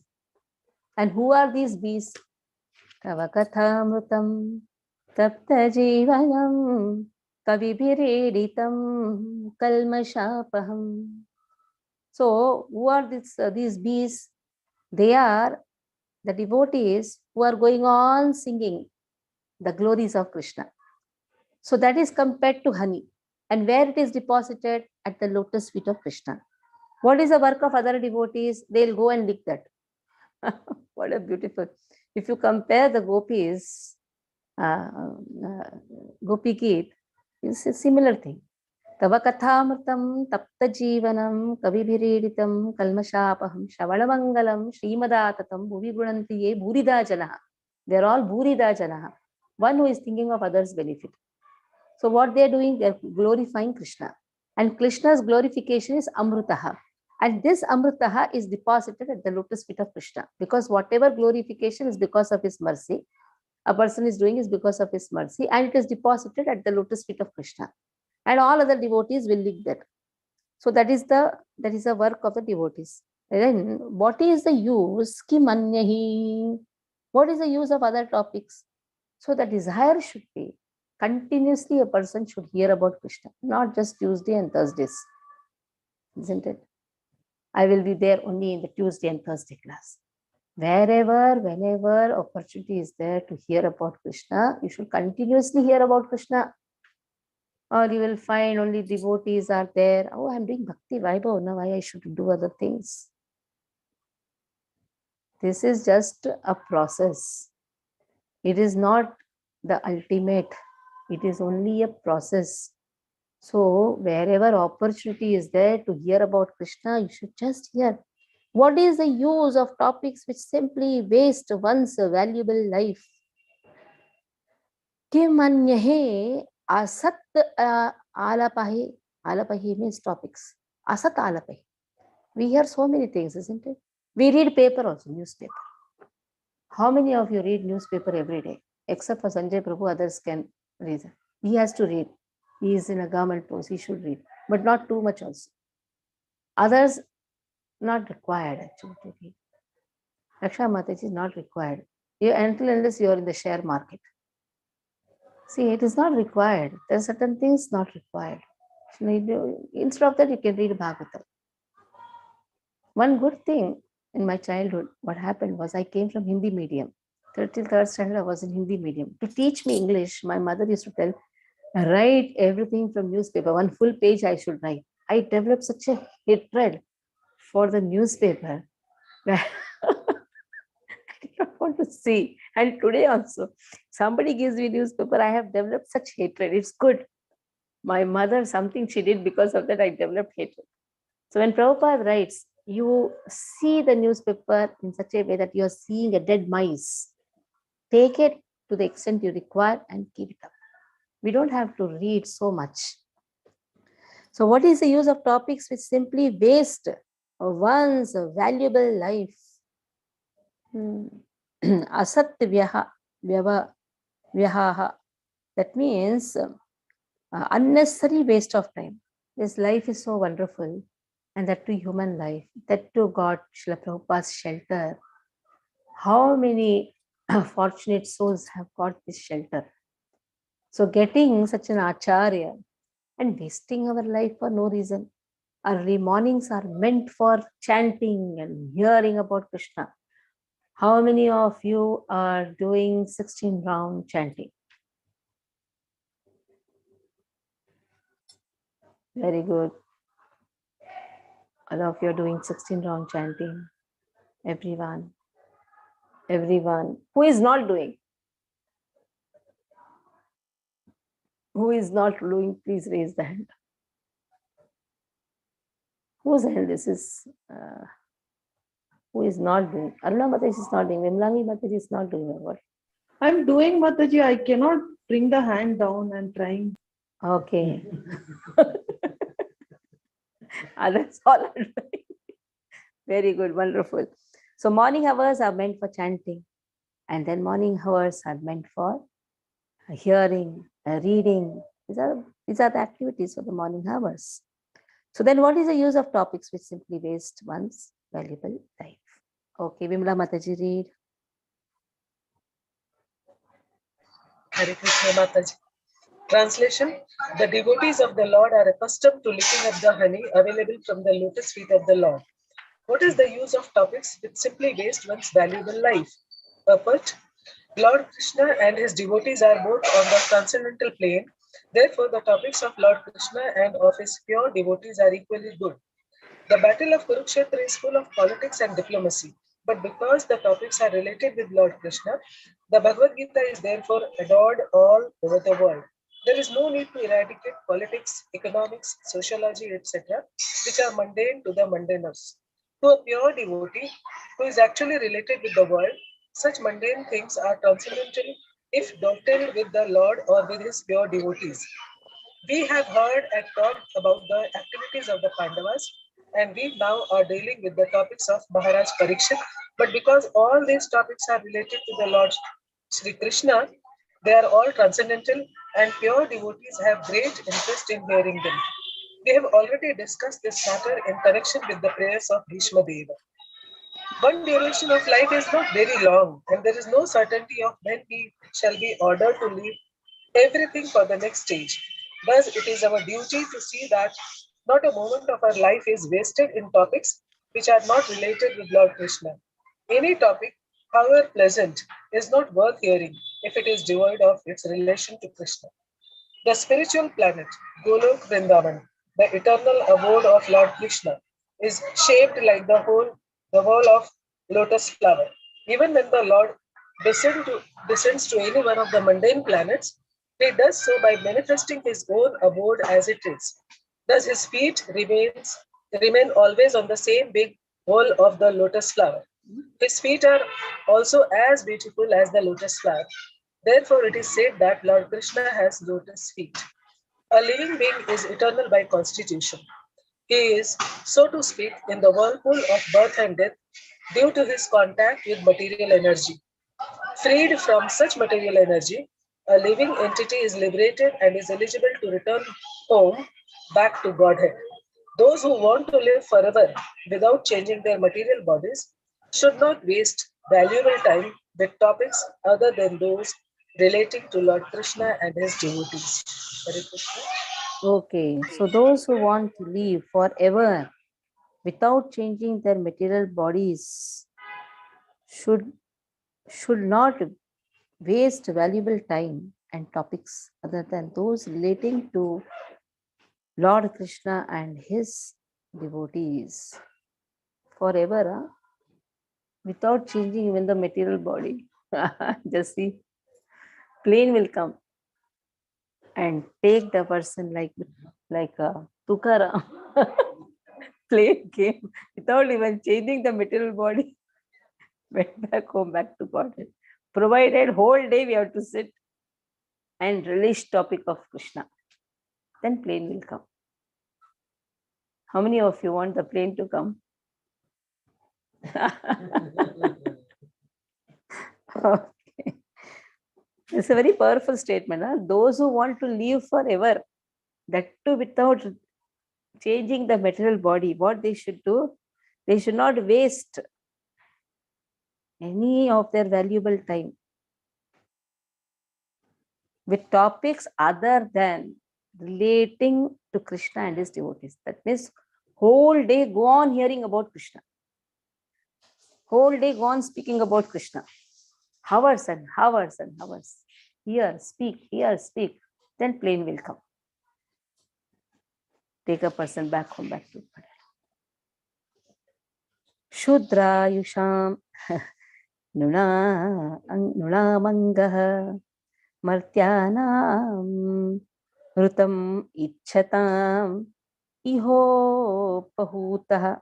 And who are these bees? Kavakathamrutam tapta jivanam kavibhireditam kalmashapaham. So who are these bees? They are the devotees who are going on singing the glories of Krishna. So that is compared to honey. And where it is deposited? At the lotus feet of Krishna. What is the work of other devotees? They'll go and lick that. What a beautiful. If you compare the gopis, Gopi Geet, it's a similar thing. Tava kathamritam tapta jivanam kavibhireditam kalmashapaham shavalamangalam srimadatam bhuvi gunanti ye bhurida janaha. They're all bhurida janaha. One who is thinking of others' benefit. So what they're doing, they're glorifying Krishna. And Krishna's glorification is Amrutaha. And this Amrutaha is deposited at the lotus feet of Krishna. Because whatever glorification is because of his mercy, a person is doing is because of his mercy, and it is deposited at the lotus feet of Krishna. And all other devotees will lick that. So that is the work of the devotees. Then what is the use? Kimanyahi. What is the use of other topics? So the desire should be continuously a person should hear about Krishna, not just Tuesday and Thursdays. Isn't it? I will be there only in the Tuesday and Thursday class. Wherever, whenever opportunity is there to hear about Krishna, you should continuously hear about Krishna. Or you will find only devotees are there. Oh, I'm doing Bhakti Vaibhava, now why I should do other things? This is just a process. It is not the ultimate. It is only a process. So wherever opportunity is there to hear about Krishna, you should just hear. What is the use of topics which simply waste one's valuable life? Kim anyahe asat alapahi. Alapahi means topics. Asat alapahi. We hear so many things, isn't it? We read paper also, newspaper. How many of you read newspaper every day? Except for Sanjay Prabhu, others can read. He has to read. He is in a government post, he should read. But not too much also. Others, not required actually to read. Raksha Mataji is not required. Until unless you are in the share market. See, it is not required. There are certain things not required. Instead of that, you can read Bhagavatam. One good thing in my childhood, what happened was I came from Hindi medium. Till third standard, I was in Hindi medium. To teach me English, my mother used to tell, write everything from newspaper. One full page I should write. I developed such a hatred for the newspaper that I did not want to see. And today also, somebody gives me newspaper, I have developed such hatred. It's good. My mother, something she did, because of that, I developed hatred. So when Prabhupada writes, you see the newspaper in such a way that you are seeing a dead mice. Take it to the extent you require and keep it up. We don't have to read so much. So what is the use of topics which simply waste one's valuable life? Asat vyahaha. That means unnecessary waste of time. This life is so wonderful, and that too human life, that too God, Srila Prabhupada's shelter. How many fortunate souls have got this shelter? So getting such an acharya and wasting our life for no reason. Early mornings are meant for chanting and hearing about Krishna. How many of you are doing 16 round chanting? Very good. All of you are doing 16 round chanting. Everyone. Everyone. Who is not doing? Who is not doing? Please raise the hand. Whose hand this is? Who is not doing? Aruna Mataji is not doing. Vimlangi Mataji is not doing what? I'm doing, Mataji. I cannot bring the hand down. I'm trying. Okay. That's all I'm doing. Very good, wonderful. So morning hours are meant for chanting, and then morning hours are meant for hearing, reading. These are the activities of the morning hours. So then what is the use of topics which simply waste one's valuable life? Okay, Vimla Mataji, read. Hare Krishna Mataji. Translation: the devotees of the Lord are accustomed to licking up the honey available from the lotus feet of the Lord. What is the use of topics which simply waste one's valuable life? Purport: Lord Krishna and his devotees are both on the transcendental plane. Therefore, the topics of Lord Krishna and of his pure devotees are equally good. The battle of Kurukshetra is full of politics and diplomacy. But because the topics are related with Lord Krishna, the Bhagavad Gita is therefore adored all over the world. There is no need to eradicate politics, economics, sociology, etc., which are mundane to the mundaners. To a pure devotee who is actually related with the world, such mundane things are transcendental if dovetailed with the Lord or with his pure devotees. We have heard and talked about the activities of the Pandavas, and we now are dealing with the topics of Maharaj Parikshit. But because all these topics are related to the Lord Sri Krishna, they are all transcendental, and pure devotees have great interest in hearing them. We have already discussed this matter in connection with the prayers of Bhishma Deva. One duration of life is not very long, and there is no certainty of when we shall be ordered to leave everything for the next stage. Thus, it is our duty to see that not a moment of our life is wasted in topics which are not related with Lord Krishna. Any topic, however pleasant, is not worth hearing if it is devoid of its relation to Krishna. The spiritual planet, Golok Vrindavan, the eternal abode of Lord Krishna, is shaped like the whole of lotus flower. Even when the Lord descends to any one of the mundane planets, he does so by manifesting his own abode as it is. Thus, his feet remain always on the same big hole of the lotus flower. His feet are also as beautiful as the lotus flower. Therefore, it is said that Lord Krishna has lotus feet. A living being is eternal by constitution. He is, so to speak, in the whirlpool of birth and death due to his contact with material energy. Freed from such material energy, a living entity is liberated and is eligible to return home back to Godhead. Those who want to live forever without changing their material bodies should not waste valuable time with topics other than those relating to Lord Krishna and his devotees. Hare Krishna. Okay, so those who want to live forever without changing their material bodies should not waste valuable time and topics other than those relating to Lord Krishna and his devotees forever, without changing even the material body. Just see, plane will come and take the person like Tukaram. Plane came without even changing the material body, went back home, back to Godhead. Provided whole day we have to sit and release topic of Krishna. Then plane will come. How many of you want the plane to come? Okay. It's a very powerful statement. Huh? Those who want to live forever that too without changing the material body. What they should do, they should not waste any of their valuable time with topics other than relating to Krishna and his devotees. That means whole day go on hearing about Krishna. Whole day go on speaking about Krishna. Hours and hours and hours. Here speak, then plane will come. Take a person back home, back to Padal. Shudra Yusham Nunamangah Martyanam Rutam Ichchatam Iho Pahutah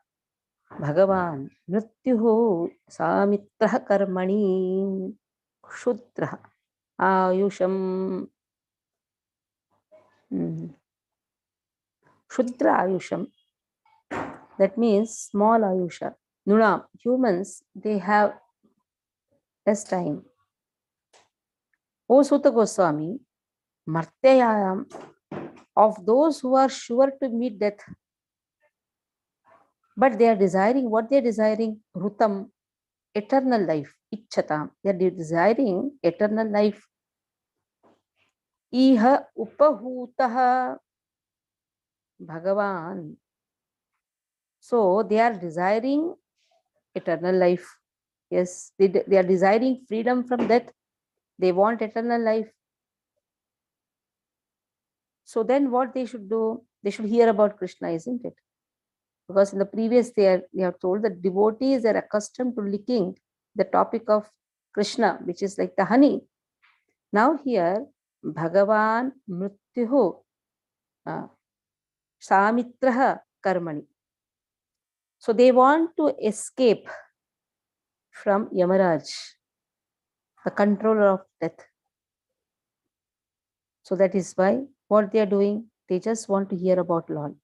Bhagavan Mrityuhu Samitrah Karmani Shudra Ayusham Shudra Ayusham. That means small Ayusha. Nuna, humans, they have less time. O Sutta Goswami, Martyayam, of those who are sure to meet death, but they are desiring, what they are desiring? Rutam, eternal life. Ichchatam, they are desiring eternal life. Iha upahutaha Bhagavan. So they are desiring eternal life. Yes, they are desiring freedom from death. They want eternal life. So then what they should do? They should hear about Krishna, isn't it? Because in the previous they have told that devotees are accustomed to licking the topic of Krishna, which is like the honey. Now here, Bhagavan Mrityuhu Samitraha Karmani. So they want to escape from Yamaraj, the controller of death. So that is why what they are doing, they just want to hear about Lord.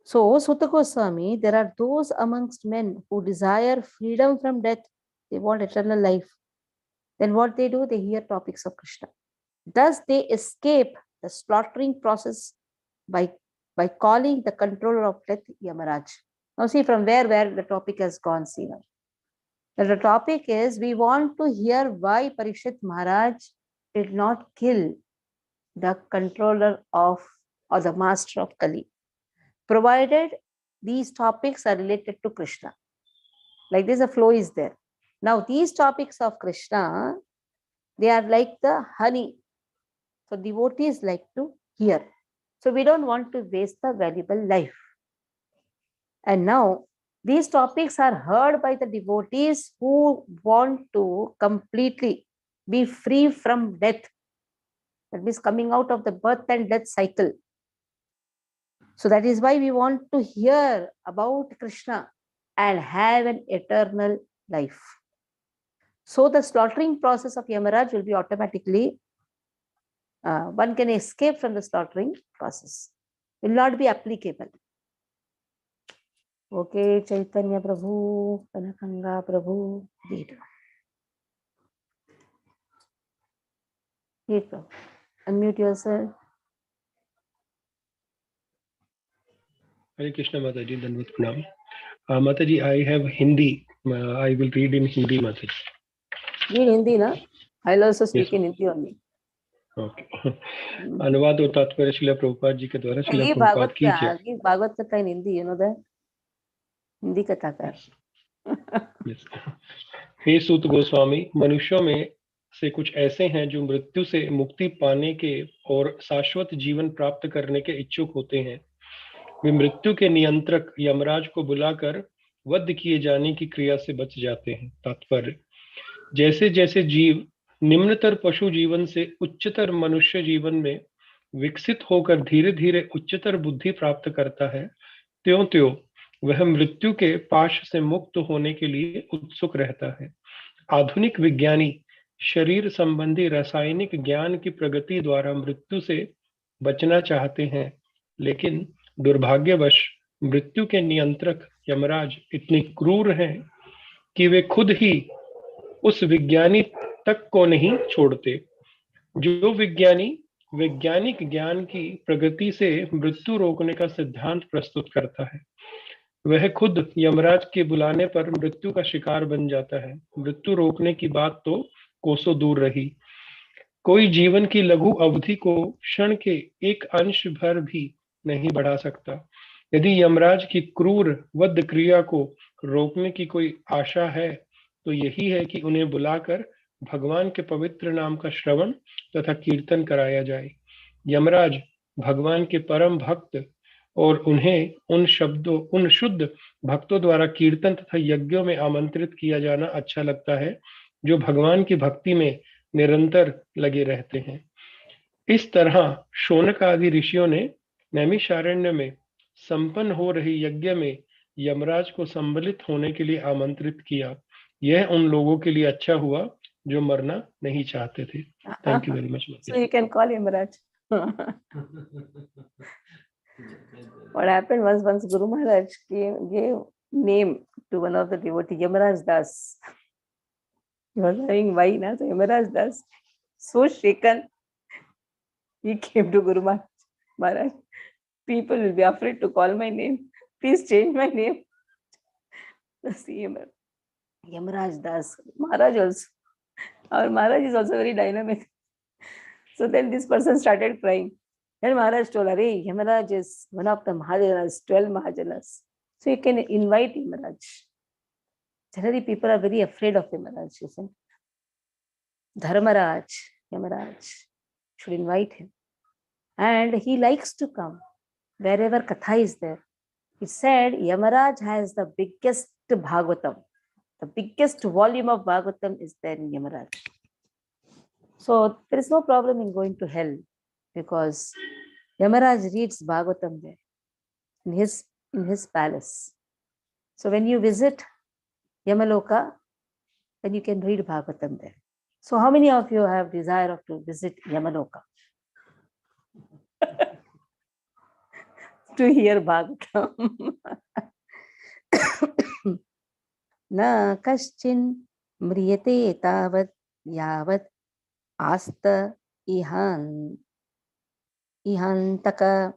So, Sutta Goswami, there are those amongst men who desire freedom from death. They want eternal life. Then what they do, they hear topics of Krishna. Thus they escape the slaughtering process by calling the controller of death Yamaraj. Now see from where the topic has gone, see now. The topic is, we want to hear why Parikshit Maharaj did not kill the controller of, or the master of Kali, provided these topics are related to Krishna. Like this, a flow is there. Now these topics of Krishna, they are like the honey. So devotees like to hear. So we don't want to waste the valuable life. And now these topics are heard by the devotees who want to completely be free from death. That means coming out of the birth and death cycle. So that is why we want to hear about Krishna and have an eternal life. So the slaughtering process of Yamaraj will be automatically, one can escape from the slaughtering process. Will not be applicable. Okay, Chaitanya Prabhu, Kanakanga Prabhu, lead. Here, Prabhu. Unmute yourself. Hare Krishna Mataji, Dandavat Pranam. Mataji, I have Hindi. I will read in Hindi, Mataji. Read Hindi, na? I'll also speak in Hindi only. Okay. अनुवाद और तात्पर्य श्रील प्रभुपाद जी के द्वारा श्रील प्रभुपाद की जय. Give Bhagavad Gita in Hindi, you know that? Hindi कथाकार. Yes. हे सूत गोस्वामी, मनुष्यों में से कुछ ऐसे हैं जो मृत्यु से मुक्ति पाने के और शाश्वत जीवन प्राप्त करने के इच्छुक होते हैं. वे मृत्यु के नियंत्रक यमराज को बुलाकर वध किए जाने की क्रिया से बच जाते हैं. तात्पर्य, जैसे जैसे जीव निम्नतर पशु जीवन से उच्चतर मनुष्य जीवन में विकसित होकर धीरे धीरे उच्चतर बुद्धि प्राप्त करता है, त्यों त्यों वह मृत्यु के पाश से मुक्त होने के लिए उत्सुक रहता है. आधुनिक विज्ञानी शरीर संबंधी रासायनिक ज्ञान की प्रगति द्वारा मृत्यु से बचना चाहते हैं, लेकिन दुर्भाग्यवश मृत्यु के नियंत्रक यमराज इतने क्रूर हैं कि वे खुद ही उस विज्ञानी तक को नहीं छोड़ते. जो विज्ञानी वैज्ञानिक ज्ञान की प्रगति से मृत्यु रोकने का सिद्धांत प्रस्तुत करता है। वह खुद यमराज के बुलाने पर मृत्यु का शिकार बन जाता है। मृत्यु रोकने की बात तो कोसों दूर रही, कोई जीवन की लघु अवधि को क्षण के एक अंश भर भी नहीं बढ़ा सकता। यदि यमराज की क्रूर वध क्रिया को रोकने की कोई आशा है तो यही है कि उन्हें बुलाकर भगवान के पवित्र नाम का श्रवण तथा कीर्तन कराया जाए। यमराज भगवान के परम भक्त और उन्हें उन शुद्ध भक्तों द्वारा कीर्तन तथा यज्ञों में आमंत्रित किया जाना अच्छा लगता है जो भगवान की भक्ति में निरंतर लगे रहते हैं। इस तरह शौनक आदि ऋषियों ने नैमिषारण्य में संपन्न हो रही यज्ञ में यमराज को सम्मिलित होने के लिए आमंत्रित किया। यह उन लोगों के लिए अच्छा हुआ जो मरना नहीं चाहते थे। Thank you very much. So you can call Yamaraj. What happened was once Guru Maharaj gave name to one of the devotees, Yamaraj Das. He was having wine, so Yamaraj Das, so shaken, he came to Guru Maharaj. People will be afraid to call my name. Please change my name. See Yamaraj Das. Maharaj also. Our Maharaj is also very dynamic. So then this person started crying. Then Maharaj told her, hey, Yamaraj is one of the Mahajanas, 12 Mahajanas. So you can invite Yamaraj. Generally, people are very afraid of Yamaraj, isn't it? Dharmaraj, Yamaraj, should invite him. And he likes to come wherever Katha is there. It said Yamaraj has the biggest Bhagavatam. The biggest volume of Bhagavatam is there in Yamaraj. So there is no problem in going to hell because Yamaraj reads Bhagavatam there in his palace. So when you visit Yamaloka, then you can read Bhagavatam there. So how many of you have desire to visit Yamaloka? To hear Bhagavatam. Na kaschin mriyate tavat yavat asta ihantaka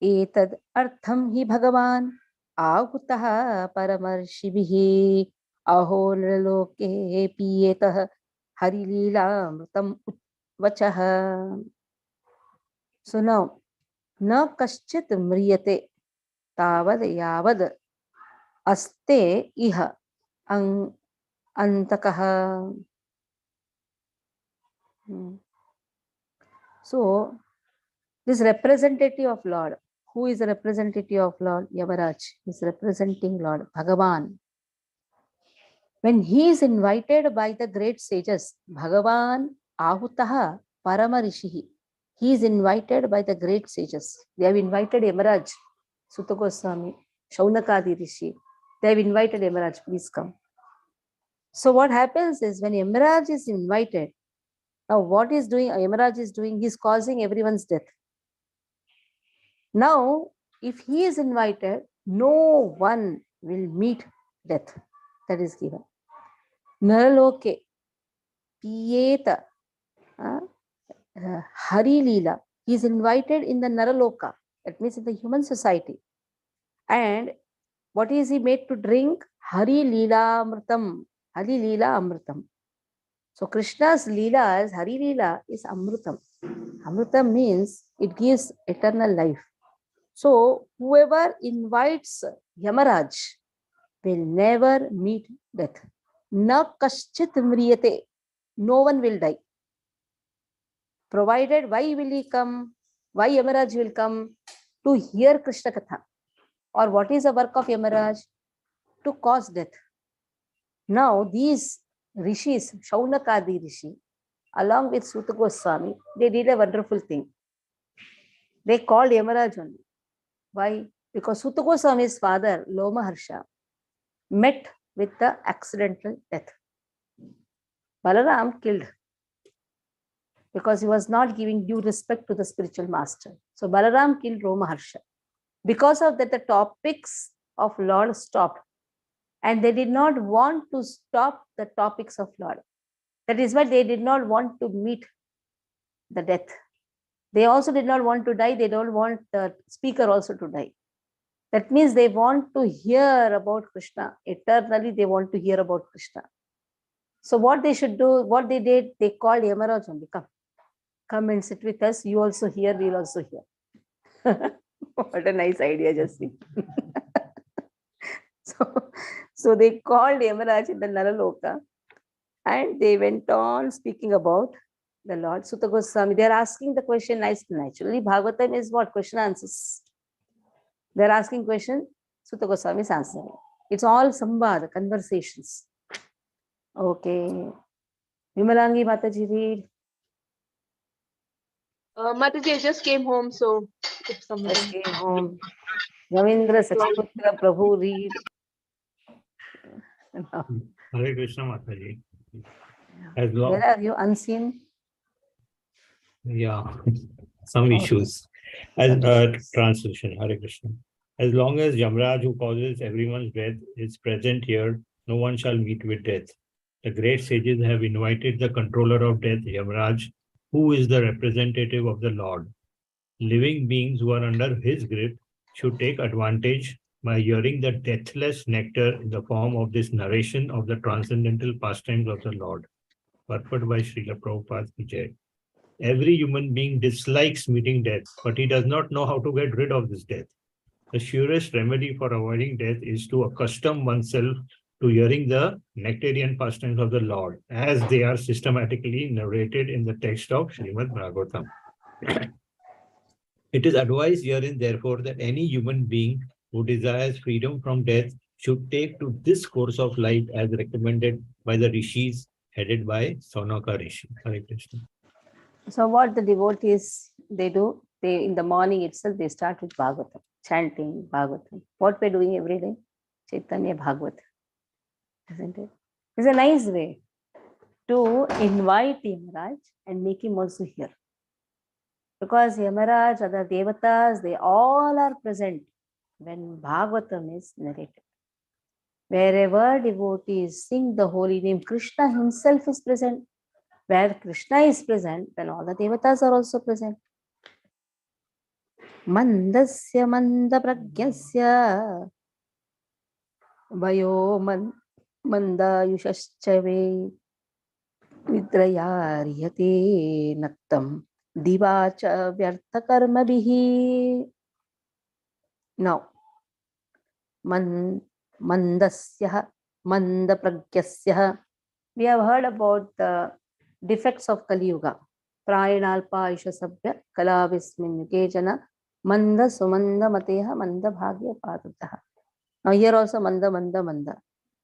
etad artham hi bhagavan ahutah paramarshibhi aho loke piyetah harilila mritam vachah. So now, na kaschit mriyate tavad yavad aste iha antakaha. So this representative of Lord, who is the representative of Lord? Yamaraj is representing Lord Bhagavan. When he is invited by the great sages, Bhagavan ahutaha paramarishihi, he is invited by the great sages. They have invited Yamaraj, Sutta Goswami, Shaunakadi Rishi. They have invited Yamaraj, please come. So what happens is when Yamaraj is invited, now what is doing, Yamaraj is doing, he is causing everyone's death. Now, if he is invited, no one will meet death. That is given. Naraloke, Piyeta, Hari Leela. He is invited in the Naraloka. That means in the human society. And what is he made to drink? Hari Leela Amritam. Hari Leela Amritam. So Krishna's Leela, Hari Leela, is Amritam. Amritam means it gives eternal life. So whoever invites Yamaraj will never meet death. Na kaschit mriyate. No one will die. Provided, why will he come? Why Yamaraj will come? To hear Krishna Katha. Or what is the work of Yamaraj? To cause death. Now these rishis, Shaunakadi Rishi, along with Sutta Goswami, they did a wonderful thing. They called Yamaraj only. Why? Because Sutta Goswami's father, Lomaharsha, met with the accidental death. Balaram killed because he was not giving due respect to the spiritual master. So Balaram killed Lomaharsha. Because of that, the topics of Lord stopped. And they did not want to stop the topics of Lord. That is why they did not want to meet the death. They also did not want to die. They don't want the speaker also to die. That means they want to hear about Krishna. Eternally, they want to hear about Krishna. So what they should do, what they did, they called Yamaraj only. Come and sit with us. You also hear, we'll also hear. What a nice idea, Jasmine. So they called Yamaraj in the Naraloka and they went on speaking about the Lord. Sutta Goswami, they're asking the question nicely. Naturally, Bhagavatam is what? Question answers. They're asking question, Sutta Goswami is answering. It's all sambhad, conversations. Okay. Vimalangi Mataji, read. Mataji, I just came home, so if somebody... Just came home. Ravindra Sachiputra Prabhu, read. Hare Krishna Mataji. As long, Where are you? Unseen? yeah, some issues. As translation, Hare Krishna. As long as Yamraj, who causes everyone's death, is present here, no one shall meet with death. The great sages have invited the controller of death, Yamraj, who is the representative of the Lord. Living beings who are under his grip should take advantage by hearing the deathless nectar in the form of this narration of the transcendental pastimes of the Lord. Purport by Srila Prabhupada Ki Jai. Every human being dislikes meeting death, but he does not know how to get rid of this death. The surest remedy for avoiding death is to accustom oneself to hearing the nectarian pastimes of the Lord, as they are systematically narrated in the text of Srimad Bhagavatam. It is advised herein, therefore, that any human being who desires freedom from death should take to this course of life as recommended by the rishis headed by Saunaka Rishi. Hare Krishna. So what the devotees, they do, they in the morning itself, they start with Bhagavatam, chanting Bhagavatam. What we're doing every day? Chaitanya Bhagavatam. Isn't it? It's a nice way to invite Yamaraj and make him also hear. Because Yamaraj, other devatas, they all are present when Bhagavatam is narrated. Wherever devotees sing the holy name, Krishna himself is present. Where Krishna is present, then all the devatas are also present. Mandasya manda pragyasya vayo manda yushascha vidrayariyate nattam divacha vyartha karma bihi. Now, mandasya manda pragyasya. We have heard about the defects of Kali Yuga. Prayanalpa Aisha Sabya Kala Vismin Yukejana Manda Sumanda Mateha Manda Bhagya Padutaha. Now here also Manda.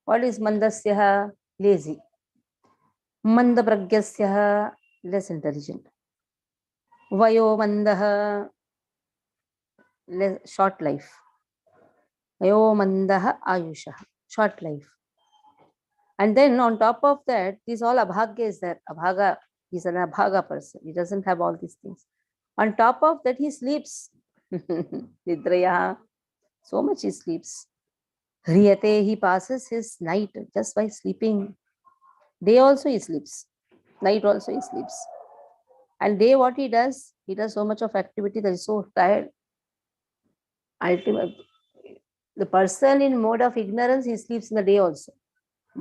What is Mandasya? Lazy. Manda Pragyasya, less intelligent. Vayo Mandaha, short life. Vayo Mandaha Ayusha, short life. And then on top of that, this all abhagya is there. Abhaga, he's an abhaga person. He doesn't have all these things. On top of that, he sleeps. Nidraya, so much he sleeps. Hriyate, he passes his night just by sleeping. Day also he sleeps. Night also he sleeps. And day what he does so much of activity that is so tired. Ultimately, the person in mode of ignorance, he sleeps in the day also.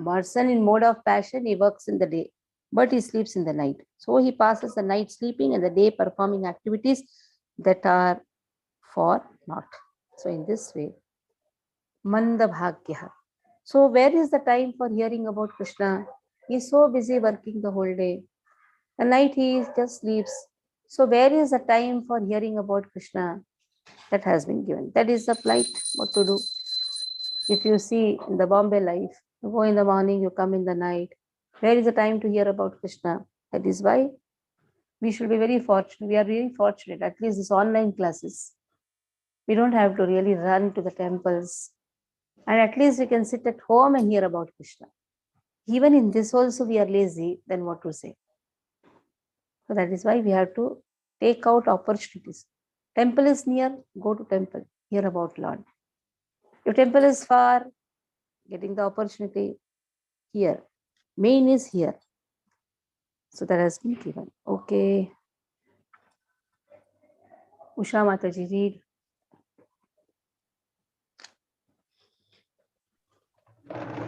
Person in mode of passion, he works in the day, but he sleeps in the night. So he passes the night sleeping and the day performing activities that are for naught. So in this way, Manda Bhagya. So where is the time for hearing about Krishna? He is so busy working the whole day. At night he just sleeps. So where is the time for hearing about Krishna? That has been given. That is the plight, what to do. If you see in the Bombay life, you go in the morning, you come in the night. Where is the time to hear about Krishna? That is why we should be very fortunate. We are really fortunate, at least these online classes. We don't have to really run to the temples. And at least we can sit at home and hear about Krishna. Even in this also we are lazy, then what to say? So that is why we have to take out opportunities. Temple is near, go to temple, hear about Lord. If temple is far, getting the opportunity here. Main is here. So that has been given. Okay. Usha Mataji, read.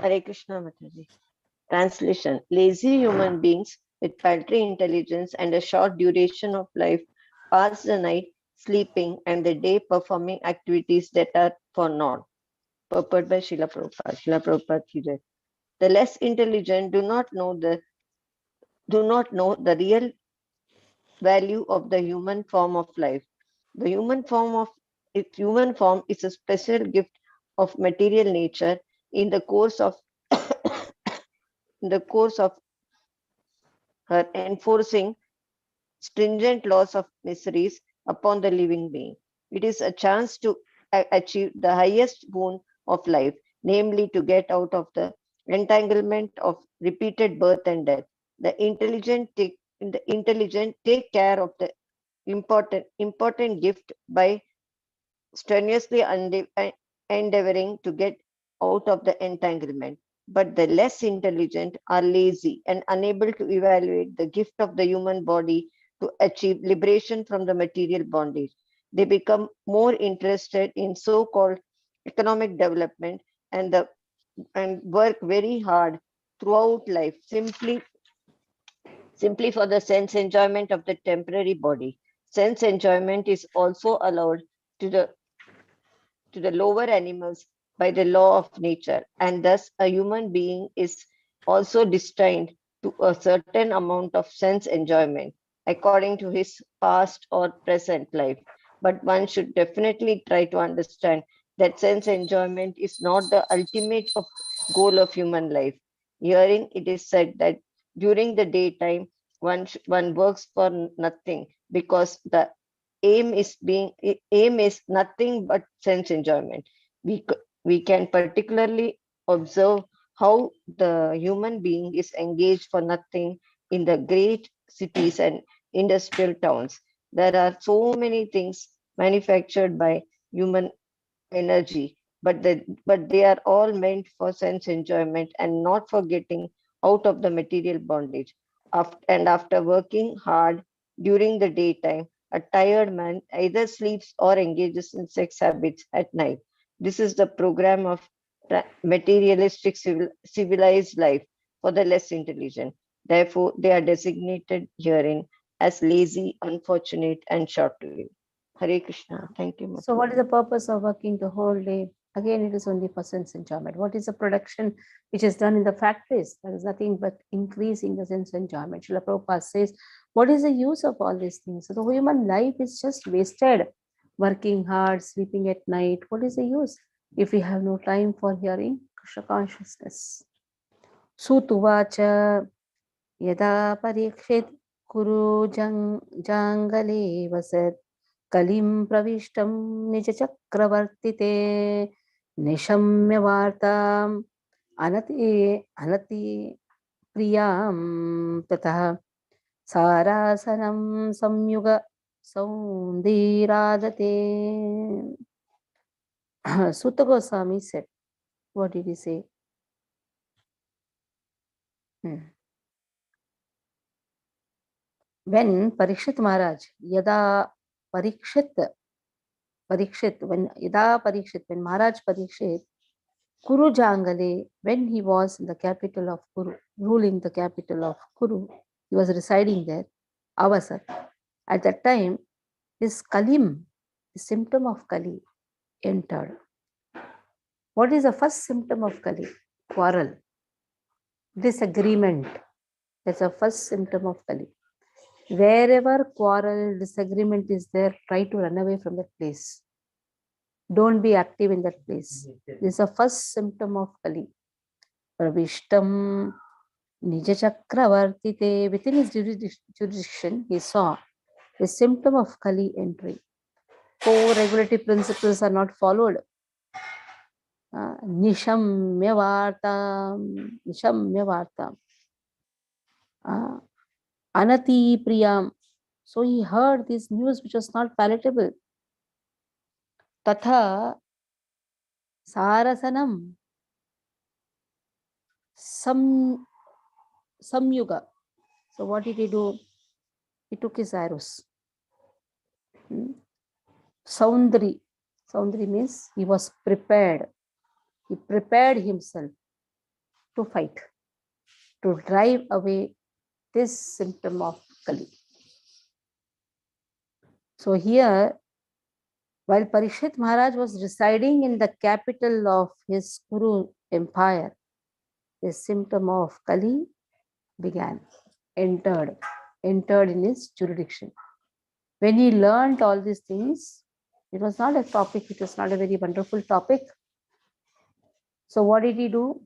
Hare Krishna Mataji. Translation: lazy human beings with paltry intelligence and a short duration of life pass the night sleeping and the day performing activities that are for naught. Purport by Srila Prabhupada. Srila Prabhupada ki jai. The less intelligent do not know the real value of the human form of life. The human form is a special gift of material nature in the course of in the course of her enforcing stringent laws of miseries upon the living being. It is a chance to achieve the highest boon of life, namely to get out of the entanglement of repeated birth and death. The intelligent take care of the important gift by strenuously endeavoring to get out of the entanglement. But the less intelligent are lazy and unable to evaluate the gift of the human body to achieve liberation from the material bondage. They become more interested in so-called economic development and work very hard throughout life simply for the sense enjoyment of the temporary body. Sense enjoyment is also allowed to the lower animals by the law of nature, and thus a human being is also destined to a certain amount of sense enjoyment according to his past or present life. But one should definitely try to understand that sense enjoyment is not the ultimate goal of human life. Herein it is said that during the daytime one works for nothing, because the aim is nothing but sense enjoyment. We can particularly observe how the human being is engaged for nothing in the great cities and industrial towns. There are so many things manufactured by human energy, but they are all meant for sense enjoyment and not for getting out of the material bondage. After working hard during the daytime, a tired man either sleeps or engages in sex habits at night. This is the program of materialistic civilized life for the less intelligent. Therefore, they are designated herein as lazy, unfortunate, and short-lived. Hare Krishna. Thank you. So what is the purpose of working the whole day? Again, it is only for sense enjoyment. What is the production which is done in the factories? There is nothing but increasing the sense enjoyment. Srila Prabhupada says, what is the use of all these things? So the human life is just wasted. Working hard, sleeping at night. What is the use if we have no time for hearing Krishna consciousness? Sutuvacha yada parikshit kuru jangale vasat Kalim pravishtam nija chakravartite nishamya vartam anati priyam tatah sarasanam samyuga saundiradate. Sutta Goswami said, what did he say? When Parikshit Maharaj, when Maharaj Parikshit, Kuru Jangale, when he was in the capital of Kuru, ruling the capital of Kuru, he was residing there, Avasat. At that time, this Kalim, the symptom of Kali, entered. What is the first symptom of Kali? Quarrel, disagreement. That's the first symptom of Kali. Wherever quarrel, disagreement is there, try to run away from that place. Don't be active in that place. This is the first symptom of Kali. Pravishtam Nija Chakravartite. Within his jurisdiction, he saw the symptom of Kali entry. 4 regulatory principles are not followed. Nishamya Vartam. Anati Priyam. So he heard this news which was not palatable. Tatha Sarasanam Samyuga. So what did he do? He took his arrows. Saundri. Saundri means he was prepared. He prepared himself to fight, to drive away this symptom of Kali. So here, while Parikshit Maharaj was residing in the capital of his Kuru empire, the symptom of Kali began, entered in his jurisdiction. When he learned all these things, it was not a topic, it was not a very wonderful topic. So what did he do?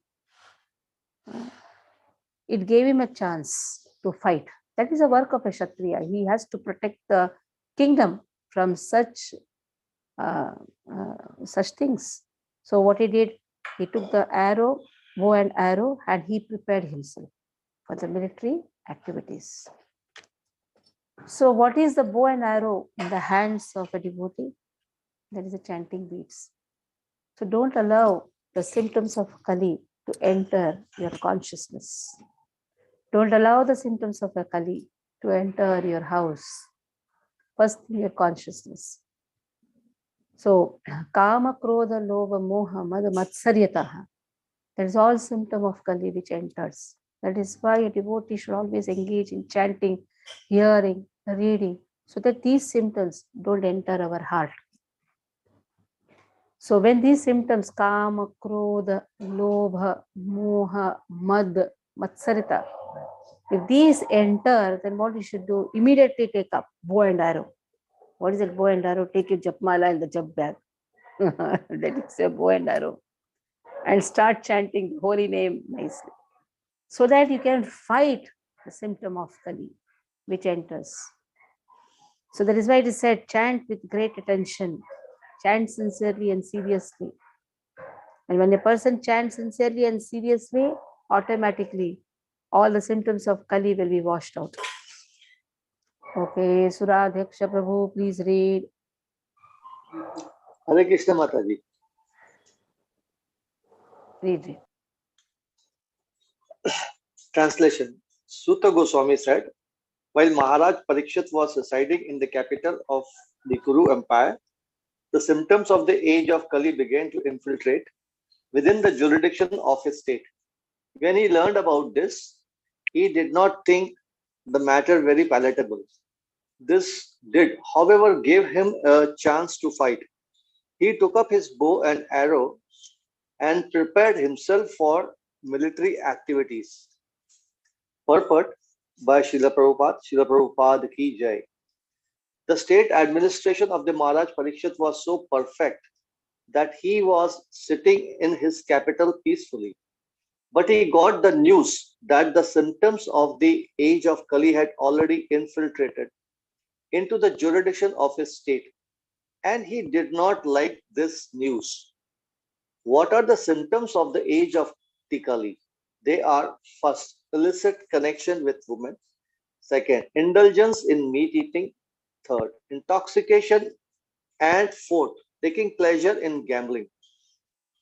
It gave him a chance to fight. That is a work of a Kshatriya. He has to protect the kingdom from such things. So what he did, he took the arrow, bow and arrow, and he prepared himself for the military activities. So what is the bow and arrow in the hands of a devotee? That is the chanting beads. So don't allow the symptoms of Kali to enter your consciousness. Don't allow the symptoms of a Kali to enter your house. First in your consciousness. So, Kama, Krodha, Lobha, Moha, Mad, Matsaryataha. That is all symptom of Kali which enters. That is why a devotee should always engage in chanting, hearing, reading, so that these symptoms don't enter our heart. So when these symptoms, Kama, Krodha, Lobha, Moha, Mad, Matsarita, if these enter, then what you should do? Immediately take up bow and arrow. What is it, bow and arrow? Take your japmala in the jap bag. That is a bow and arrow. And start chanting the holy name nicely. So that you can fight the symptom of Kali which enters. So that is why it is said, chant with great attention. Chant sincerely and seriously. And when a person chants sincerely and seriously, automatically all the symptoms of Kali will be washed out. Okay, Suradhyaksha Prabhu, please read. Hare Krishna Mataji. Read. Translation. Suta Goswami said, while Maharaj Parikshit was residing in the capital of the Kuru Empire, the symptoms of the age of Kali began to infiltrate within the jurisdiction of his state. When he learned about this, he did not think the matter very palatable. This did, however, give him a chance to fight. He took up his bow and arrow and prepared himself for military activities. Purport by Srila Prabhupada Ki Jai. The state administration of the Maharaj Parikshit was so perfect that he was sitting in his capital peacefully. But he got the news that the symptoms of the age of Kali had already infiltrated into the jurisdiction of his state, and he did not like this news. What are the symptoms of the age of Kali? They are: first, illicit connection with women; second, indulgence in meat eating; third, intoxication; and fourth, taking pleasure in gambling.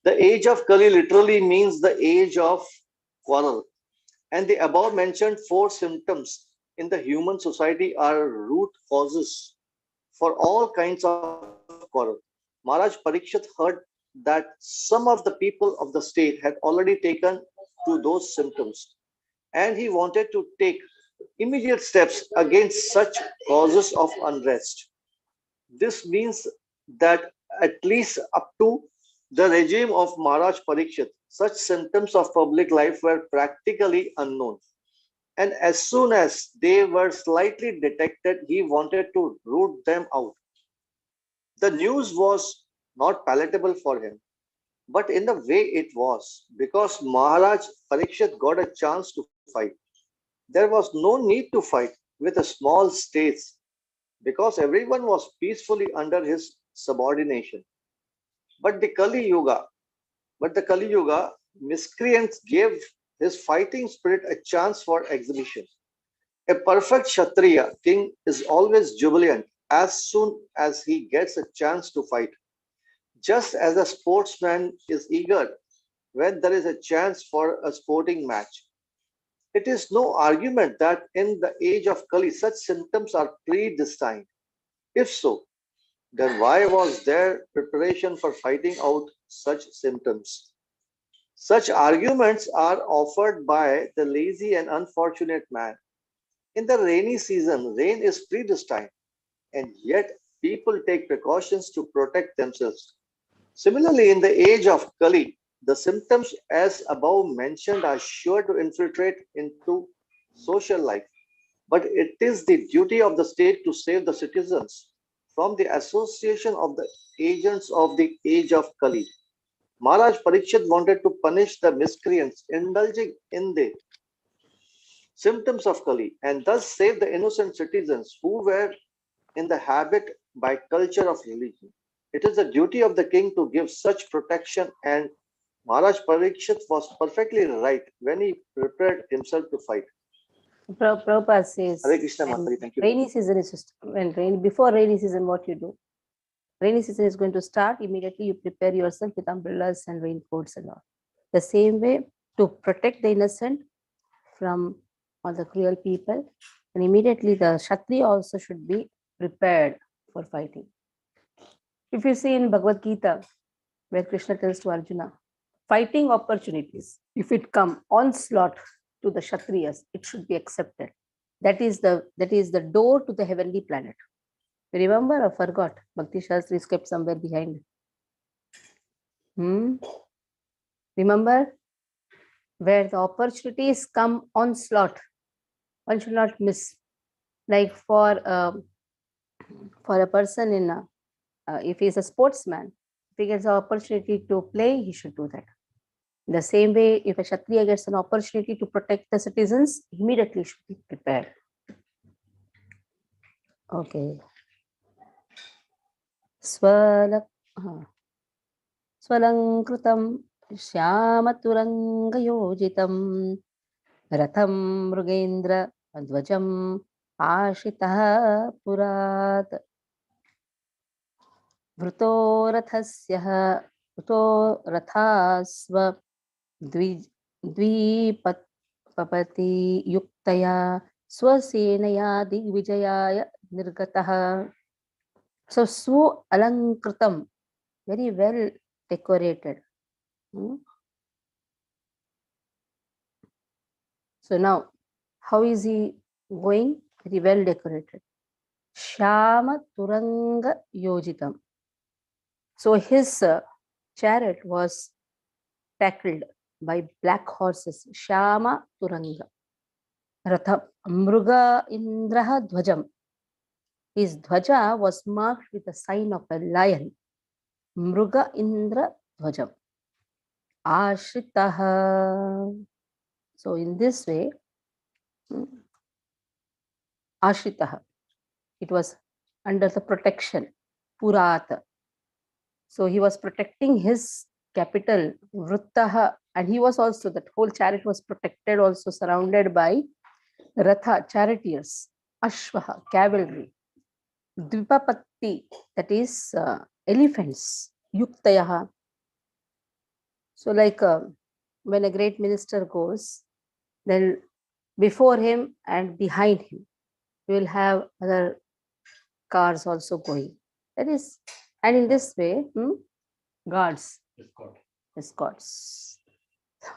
The age of Kali literally means the age of quarrel, and the above mentioned four symptoms in the human society are root causes for all kinds of quarrel. Maharaj Parikshit heard that some of the people of the state had already taken to those symptoms, and he wanted to take immediate steps against such causes of unrest. This means that at least up to the regime of Maharaj Parikshit, such symptoms of public life were practically unknown. And as soon as they were slightly detected, he wanted to root them out. The news was not palatable for him, but in the way it was, because Maharaj Parikshit got a chance to fight. There was no need to fight with a small state, because everyone was peacefully under his subordination. But the Kali Yuga, miscreants gave his fighting spirit a chance for exhibition. A perfect Kshatriya king is always jubilant as soon as he gets a chance to fight, just as a sportsman is eager when there is a chance for a sporting match. It is no argument that in the age of Kali, such symptoms are predestined. If so, then why was there preparation for fighting out such symptoms? Such arguments are offered by the lazy and unfortunate man. In the rainy season, rain is predestined, and yet people take precautions to protect themselves. Similarly, in the age of Kali, the symptoms as above mentioned are sure to infiltrate into social life. But it is the duty of the state to save the citizens from the association of the agents of the age of Kali. Maharaj Parikshit wanted to punish the miscreants indulging in the symptoms of Kali and thus save the innocent citizens who were in the habit by culture of religion. It is the duty of the king to give such protection, and Maharaj Parikshit was perfectly right when he prepared himself to fight. Prabhupada says, Hare Krishna, when Mataji, thank you. rainy season is just when rain before rainy season, what you do? Rainy season is going to start, immediately you prepare yourself with umbrellas and raincoats and all. The same way, to protect the innocent from all the cruel people, and immediately the Kshatriya also should be prepared for fighting. If you see in Bhagavad Gita, where Krishna tells to Arjuna, fighting opportunities, if it come onslaught to the Kshatriyas, it should be accepted. That is the door to the heavenly planet. You remember or forgot? Bhakti Shastri is kept somewhere behind. Remember? Where the opportunities come onslaught, one should not miss. Like for a person in if he is a sportsman, if he gets an opportunity to play, he should do that. In the same way, if a Kshatriya gets an opportunity to protect the citizens, immediately should be prepared. Okay. Swalankrutam Shyamaturangayojitam Ratham Mrugendra Advajam Ashitah Purat Vruto Rathasva Dvipapati Yuktaya Swasenaya Digvijayaya Nirgataha. So Swa Alankritam, very well decorated. So now, how is he going? Very well decorated. Shama Turanga Yojitam. So his chariot was tackled by black horses. Shama Turanga. Ratha Mruga Indraha Dvajam. His dhwaja was marked with the sign of a lion. Mruga Indra Dvajam. Ashitaha. So in this way, Ashitaha, it was under the protection, Purata. So he was protecting his capital, Vrittaha, and he was also, that whole chariot was protected, also surrounded by Ratha, charioteers, Ashvaha, cavalry, Dvipapatti, that is elephants, Yuktayaha. So like when a great minister goes, then before him and behind him, you will have other cars also going. That is, and in this way, guards, escorts.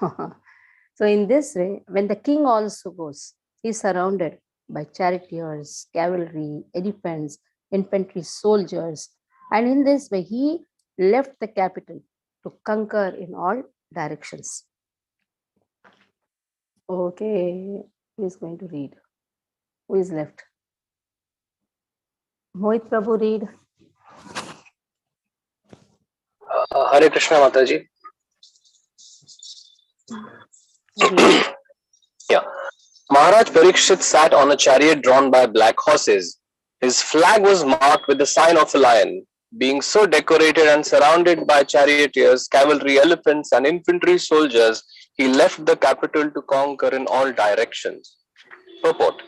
So in this way, when the king also goes, he is surrounded by charioteers, cavalry, elephants, infantry soldiers, and in this way he left the capital to conquer in all directions. Okay, who is going to read? Who is left? Mohit Prabhu, read. Hare Krishna, Mataji. Yeah. Maharaj Parikshit sat on a chariot drawn by black horses. His flag was marked with the sign of a lion. Being so decorated and surrounded by charioteers, cavalry, elephants, and infantry soldiers, he left the capital to conquer in all directions. Purport.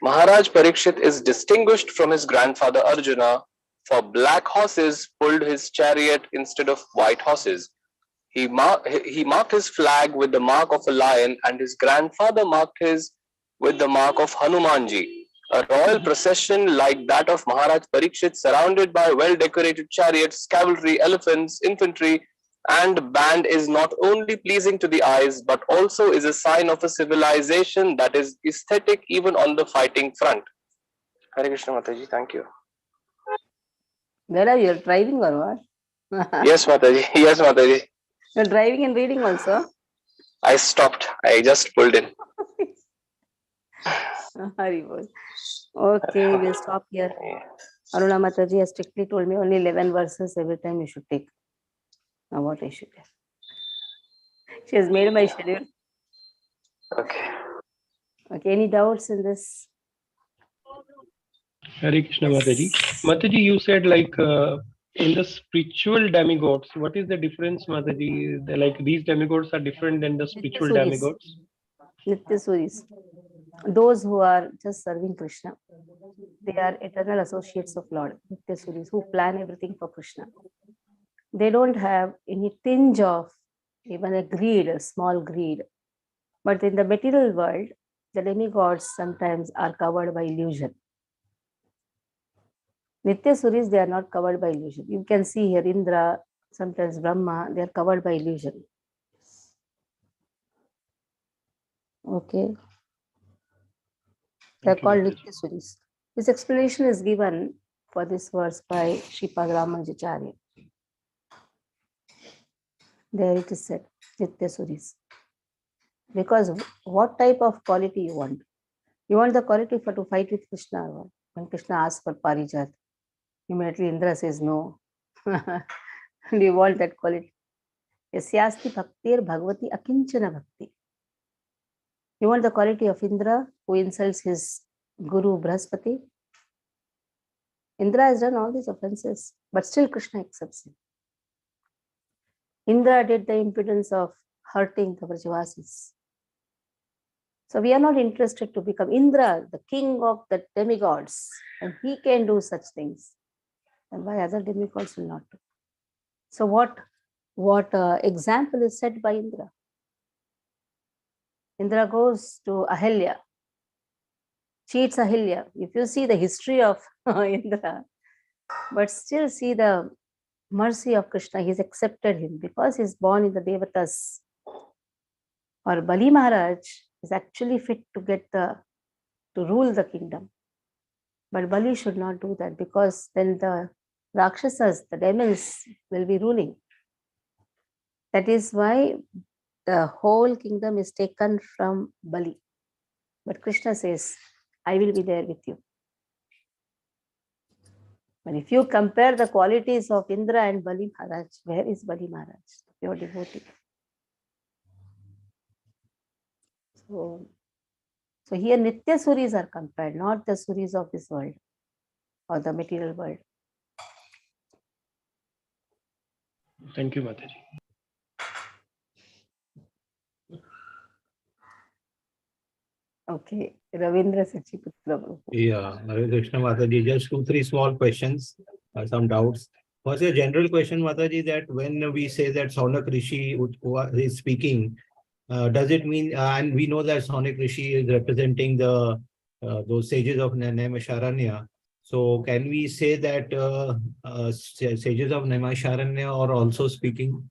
Maharaj Parikshit is distinguished from his grandfather Arjuna, for black horses pulled his chariot instead of white horses. He marked his flag with the mark of a lion, and his grandfather marked his with the mark of Hanumanji, A royal procession like that of Maharaj Parikshit, surrounded by well-decorated chariots, cavalry, elephants, infantry, and band, is not only pleasing to the eyes, but also is a sign of a civilization that is aesthetic even on the fighting front. Hare Krishna Mataji, thank you. Where you're driving or what? Yes, Mataji. Yes, Mataji. You're driving and reading also? I stopped. I just pulled in. Haribol. Okay, we'll stop here. Aruna Mataji has strictly told me only 11 verses every time you should take. Now what I should have. She has made my schedule. Okay. Okay, any doubts in this? Hare Krishna Mataji. Mataji, you said like in the spiritual demigods, what is the difference, Mataji? Like these demigods are different than the spiritual demigods? Nitya Suris. Those who are just serving Krishna, they are eternal associates of Lord. Nitya Suris, who plan everything for Krishna. They don't have any tinge of even a greed, a small greed. But in the material world, the demigods sometimes are covered by illusion. Nitya Suris, they are not covered by illusion. You can see here Indra, sometimes Brahma, they are covered by illusion. Okay. They are called Nitya Suris. This explanation is given for this verse by Sripad Ramajacharya. There it is said, Nitya Suris. Because what type of quality you want? You want the quality for to fight with Krishna or what? When Krishna asks for Parijat, immediately Indra says no. Do you want that quality? Yasyasti bhaktir bhagavati akinchana bhakti. You want the quality of Indra who insults his guru Brahaspati? Indra has done all these offenses, but still Krishna accepts him. Indra did the impudence of hurting the Vrajavasis. So we are not interested to become Indra, the king of the demigods, and he can do such things. And why other demigods will not do? So what example is set by Indra? Indra goes to Ahilya, cheats Ahilya. If you see the history of Indra, but still see the mercy of Krishna, he's accepted him because he's born in the Devatas. Or Bali Maharaj is actually fit to to rule the kingdom. But Bali should not do that because then the Rakshasas, the demons, will be ruling. That is why the whole kingdom is taken from Bali. But Krishna says, I will be there with you. But if you compare the qualities of Indra and Bali Maharaj, where is Bali Maharaj, the pure devotee? So here Nitya Suris are compared, not the Suris of this world or the material world. Thank you, Mataji. Okay, Ravindra Sachiputra. Yeah, Hare Krishna Mataji, just 2-3 small questions, some doubts. First, a general question, Mataji, that when we say that Saunak Rishi is speaking, does it mean, and we know that Saunak Rishi is representing the those sages of Naimisharanya. So can we say that sages of Naimisharanya are also speaking?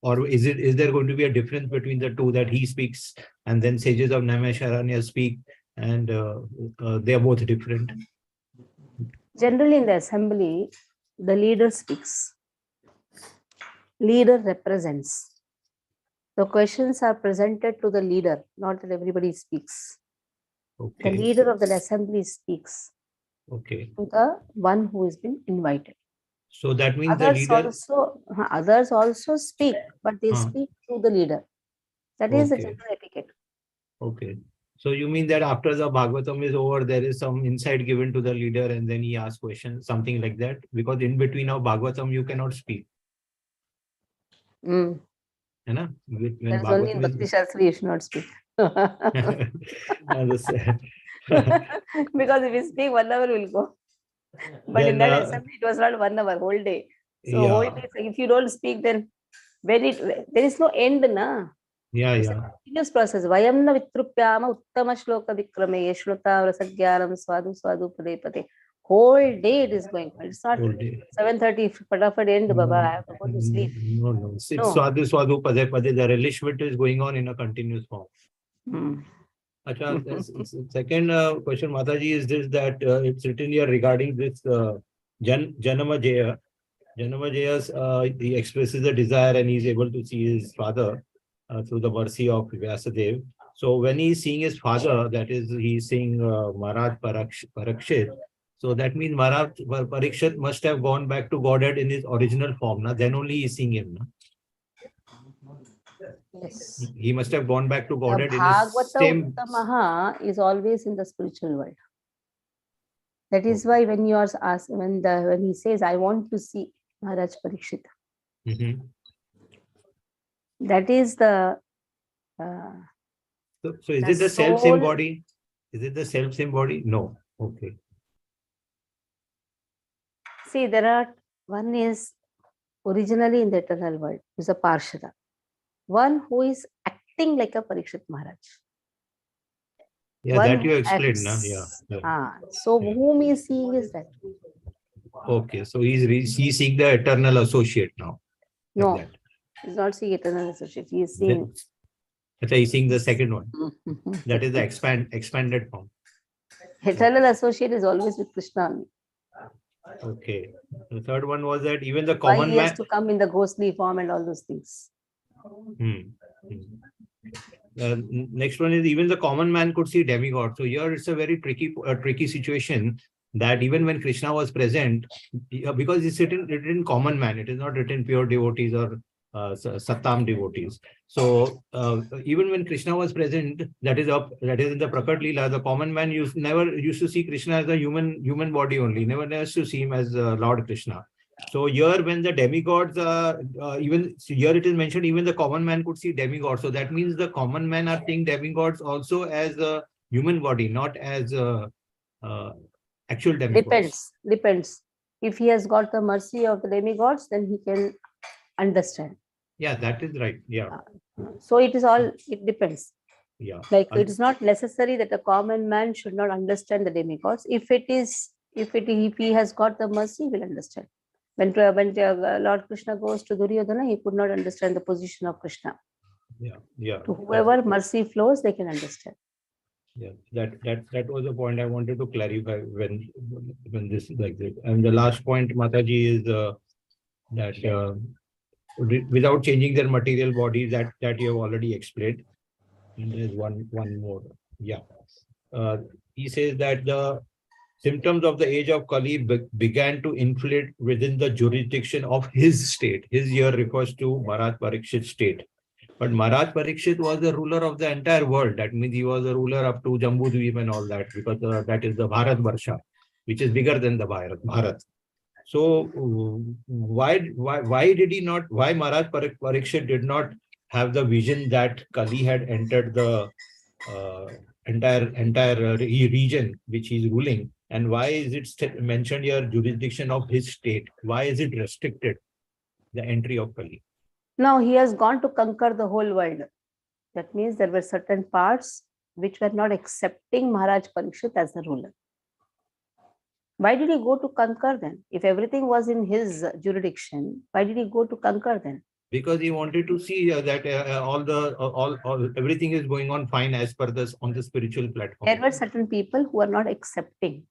Or is there going to be a difference between the two, that he speaks and then sages of Naimisharanya speak, and they are both different? Generally in the assembly, the leader speaks. Leader represents. The questions are presented to the leader, not that everybody speaks. Okay. The leader of the assembly speaks. Okay. To the one who has been invited. So that means others also speak, but they speak through the leader. That is the general etiquette. Okay. So you mean that after the Bhagavatam is over, there is some insight given to the leader and then he asks questions, something like that? Because in between of Bhagavatam, you cannot speak. When that's only in Bhakti Shastri, you should not speak. Because if you speak, 1 hour will go. But then, in that assembly, it was not 1 hour, whole day. So whole day, if you don't speak, then there is no end, na? Yeah, It's a yeah. continuous process. Vayam na vitrupyama uttama shloka vikrame yeshluta rasagyanam swadu swadu pade pade. Whole day it is going on. It's not Whole day. 7:30 fatafat end, Baba. I have to go to sleep. No. It's No. Swadu Swadu Pade Pade. The relishment is going on in a continuous form. Acha, second question, Mataji, is this that it's written here regarding this Janama Jaya. Janama Jaya, he expresses a desire and he's able to see his father through the mercy of Vyasadev. So when he's seeing his father, that is, he's seeing Maharaj Parikshit. So that means Maharaj Parikshit must have gone back to Godhead in his original form. Na? Then only he's seeing him. Na? Yes. He must have gone back to Godhead The in his Bhagavata same. Uttamaha is always in the spiritual world. That is why when you are asked, when he says, I want to see Maharaj Parikshit, that is the So is it the self-same body? Is it the self-same body? No. Okay. See, there are, one is originally in the eternal world, is a Parshada. One who is acting like a Parikshit Maharaj. Yeah, One that you who explained. acts. Yeah. So whom he is seeing is that. Okay, so he's seeing the eternal associate now. Like No, that. he's not seeing eternal associate. He is seeing. He's seeing the second one. That is the expanded form. Eternal associate is always with Krishna only. Okay. The third one was that even the Why common he has man. to come in the ghostly form and all those things. Next one is even the common man could see demigod. So here it's a very tricky situation that even when Krishna was present, because it's written common man, it is not written pure devotees or Sattam devotees. So even when Krishna was present, that is in the Prakat Leela, the common man never used to see Krishna as a human body only, never used to see him as Lord Krishna. So here when the demigods, even here it is mentioned, even the common man could see demigods. So that means the common men are seeing demigods also as a human body, not as actual demigods. Depends. If he has got the mercy of the demigods, then he can understand. Yeah, that is right. Yeah. So it depends. Yeah. Like it is not necessary that a common man should not understand the demigods. If he has got the mercy, he will understand. When Lord Krishna goes to Duryodhana, he could not understand the position of Krishna. Yeah. To whoever mercy flows, they can understand. Yeah, that was the point I wanted to clarify when this is like this. And the last point, Mataji, is that without changing their material body, that you have already explained. And there's one more. Yeah. He says that the symptoms of the age of Kali began to inflate within the jurisdiction of his state. His year refers to Maharaj Parikshit's state. But Maharaj Parikshit was the ruler of the entire world. That means he was a ruler up to Jambudvip and all that, because that is the Bharat Varsha, which is bigger than the Bharat. So why Maharaj Parikshit did not have the vision that Kali had entered the entire region which he is ruling, and why is it mentioned here jurisdiction of his state? Why is it restricted, the entry of Kali? Now he has gone to conquer the whole world. That means there were certain parts which were not accepting Maharaj Parikshit as the ruler. Why did he go to conquer them? If everything was in his jurisdiction, why did he go to conquer them? Because he wanted to see that everything is going on fine as per this on the spiritual platform. There were certain people who are not accepting.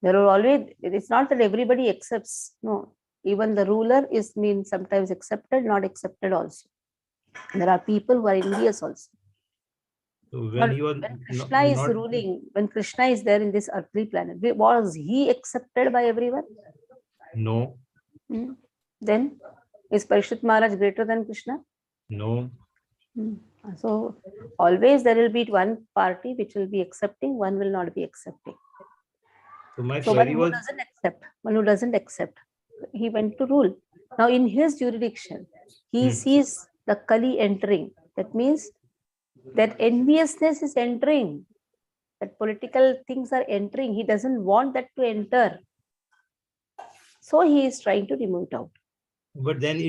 There are always, it's not that everybody accepts. No, even the ruler is sometimes accepted, not accepted also. There are people who are envious also. So when Krishna is ruling, when Krishna is there in this earthly planet, was he accepted by everyone? No. Then is Parikshit Maharaj greater than Krishna? No. So always there will be one party which will be accepting, one will not be accepting. So my one who doesn't accept, he went to rule. Now in his jurisdiction, he sees the Kali entering. That means that enviousness is entering, that political things are entering. He doesn't want that to enter. So he is trying to remove it out. But then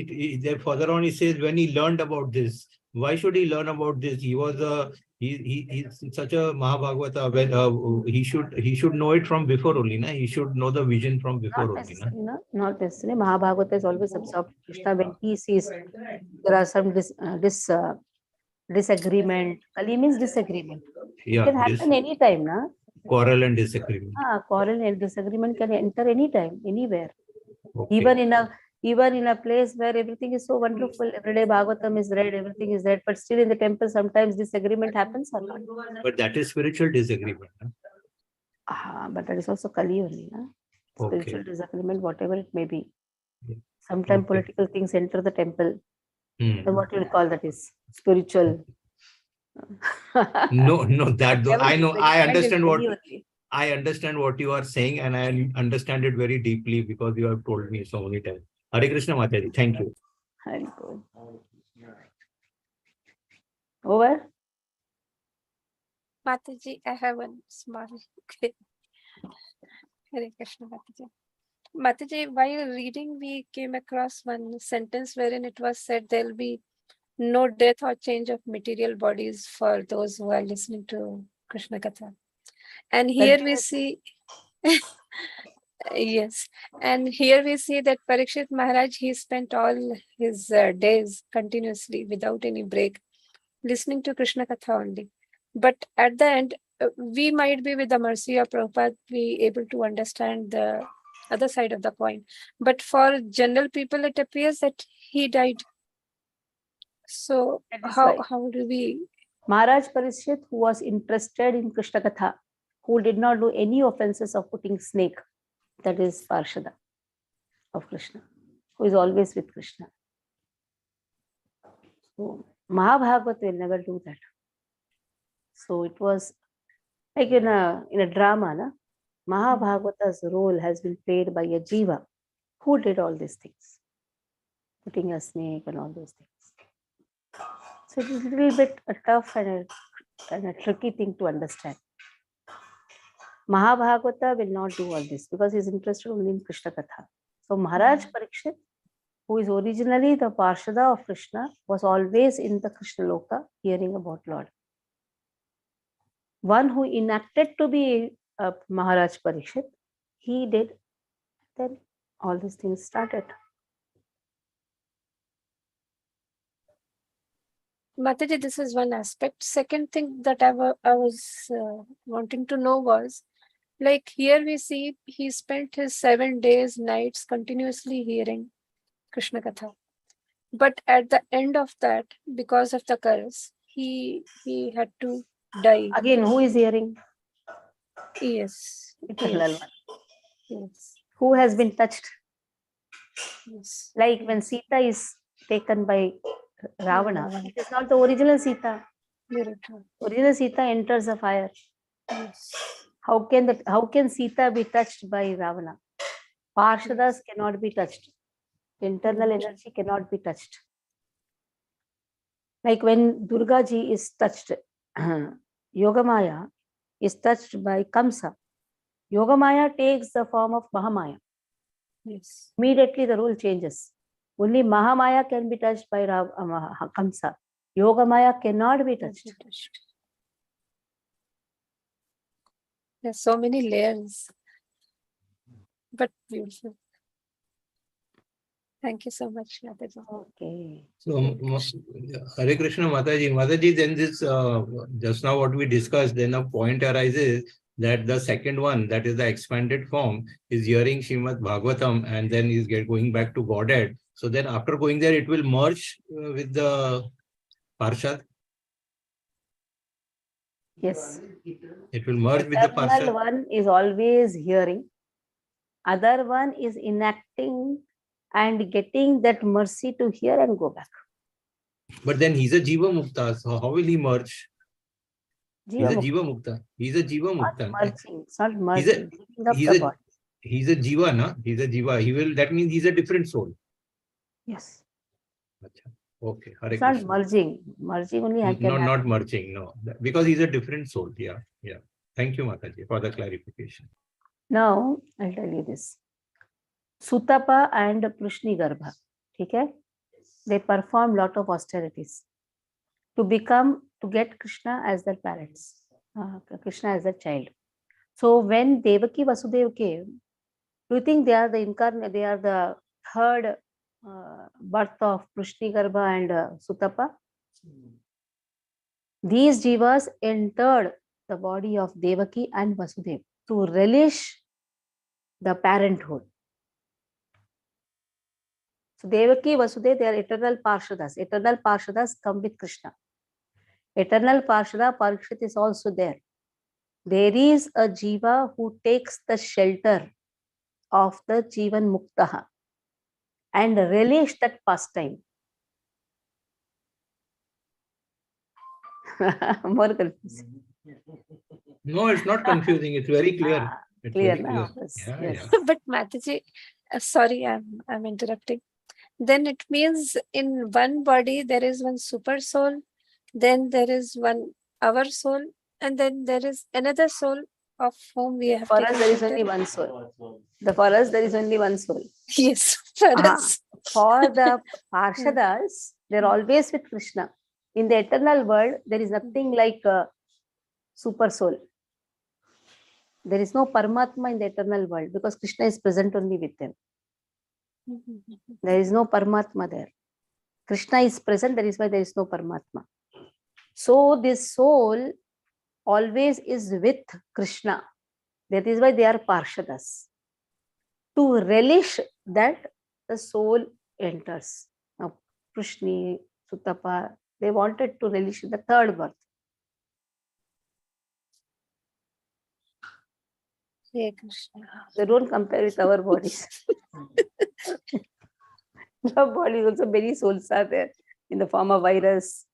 further on he says when he learned about this, Why should he learn about this? He was he's such a Mahabhagavata. Well, he should know it from before only. Na? He should know the vision from before Not only. necessarily, no? Not necessarily. Mahabhagavata is always absorbed Krishna when he sees there are some disagreement. Kali means disagreement. Yeah, it can happen anytime, na? Quarrel and disagreement. Quarrel and disagreement can enter anytime, anywhere. Okay. Even in a place where everything is so wonderful, every day Bhagavatam is read, everything is read, but still in the temple sometimes disagreement happens or not. But that is spiritual disagreement. But that is also Kali only, na? Spiritual disagreement, whatever it may be. Sometimes political things enter the temple. And what you call that is spiritual. No, that though, I know, I understand what you are saying, and I understand it very deeply because you have told me so many times. Hare Krishna Mataji, thank you. Very good. Over. Mataji, I have one small. Hare Krishna Mataji. Mataji, while reading, we came across one sentence wherein it was said there will be no death or change of material bodies for those who are listening to Krishna Katha. And here we see, yes, and here we see that Parikshit Maharaj, he spent all his days continuously without any break, listening to Krishna Katha only. But at the end, we might be, with the mercy of Prabhupada, be able to understand the other side of the coin. But for general people, it appears that he died. So how do we? Maharaj Parikshit, who was interested in Krishna Katha, who did not do any offenses of putting snake, that is Parshada of Krishna, who is always with Krishna. So Mahabhagavat will never do that. So it was like in a drama, na? Mahabhagavata's role has been played by a jiva who did all these things, putting a snake and all those things. So it is a little bit tough and a tricky thing to understand. Mahabhagavata will not do all this because he is interested only in Krishna Katha. So Maharaj Parikshit, who is originally the Parshada of Krishna, was always in the Krishna Loka hearing about Lord. One who enacted to be Maharaj Parikshit, he did, then all these things started. Mataji, this is one aspect. Second thing that I was wanting to know was, like here we see he spent his 7 days, nights continuously hearing Krishna Katha. But at the end of that, because of the curse, he had to die. Again, who is hearing? Yes. Yes. Who has been touched? Yes. Like when Sita is taken by Ravana, it is not the original Sita. Original Sita enters the fire. Yes. How can Sita be touched by Ravana? Parshadas cannot be touched. Internal energy cannot be touched. Like when Durga ji is touched, Yogamaya is touched by Kamsa. Yogamaya takes the form of Mahamaya. Yes. Immediately the role changes. Only Mahamaya can be touched by Kamsa. Yogamaya cannot be touched. There's so many layers, but beautiful. Thank you so much, Mataji. Okay. So, Hare Krishna Mataji. Mataji, then this, just now what we discussed, then a point arises that the second one, that is the expanded form, is hearing Srimad Bhagavatam and then is going back to Godhead. So then after going there, it will merge with the Parshad? Yes. It will merge with the Eternal Parshad? one is always hearing. Other one is enacting and getting that mercy to hear and go back. But then he's a Jiva Mukta, so how will he merge? He's a Jiva Mukta. He's a Jiva Mukta. Not merging. It's not merging. He's a Jiva, na? He's a Jiva. That means he's a different soul. Yes. Okay. Hare It's Krishna. not merging. Merging only can No, happen. not merging. No, because he's a different soul. Yeah. Thank you, Mataji, for the clarification. Now, I'll tell you this. Sutapa and Prishni Garbha, okay? They perform lot of austerities. to get Krishna as their parents, Krishna as their child. So when Devaki Vasudeva came, do you think they are the incarnate? They are the third birth of Prishni-garbha and Sutapa? These jivas entered the body of Devaki and Vasudeva to relish the parenthood. So Devaki, Vasudeva, they are eternal Parshadas. Eternal Parshadas come with Krishna. Eternal Parshada Parikshit is also there. There is a jiva who takes the shelter of the Jivan Muktaha and relish that pastime. More confusing. No, it's not confusing. It's very clear. It's Clear very now. clear. Yes, Yeah, yes. yeah. But Mataji, sorry, I'm interrupting. Then it means in one body there is one super soul, then there is one our soul, and then there is another soul of whom we have For taken us, there is shelter. only one soul. For us, there is only one soul. Yes, for us. For the Parshadas, they're always with Krishna. In the eternal world, there is nothing like a super soul. There is no Paramatma in the eternal world because Krishna is present only with them. There is no Paramatma there. Krishna is present, that is why there is no Paramatma. So this soul always is with Krishna. That is why they are Parshadas. To relish that, the soul enters. Now, Prishni, Sutapa, they wanted to relish the third birth. Hey Krishna. So don't compare with our bodies. Our body also many souls are there in the form of virus.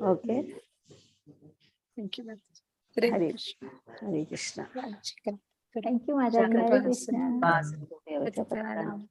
Okay. Thank you, Mataji. Hare Krishna. Hare Krishna. Thank you, Mataji. Hare Krishna. Krishna.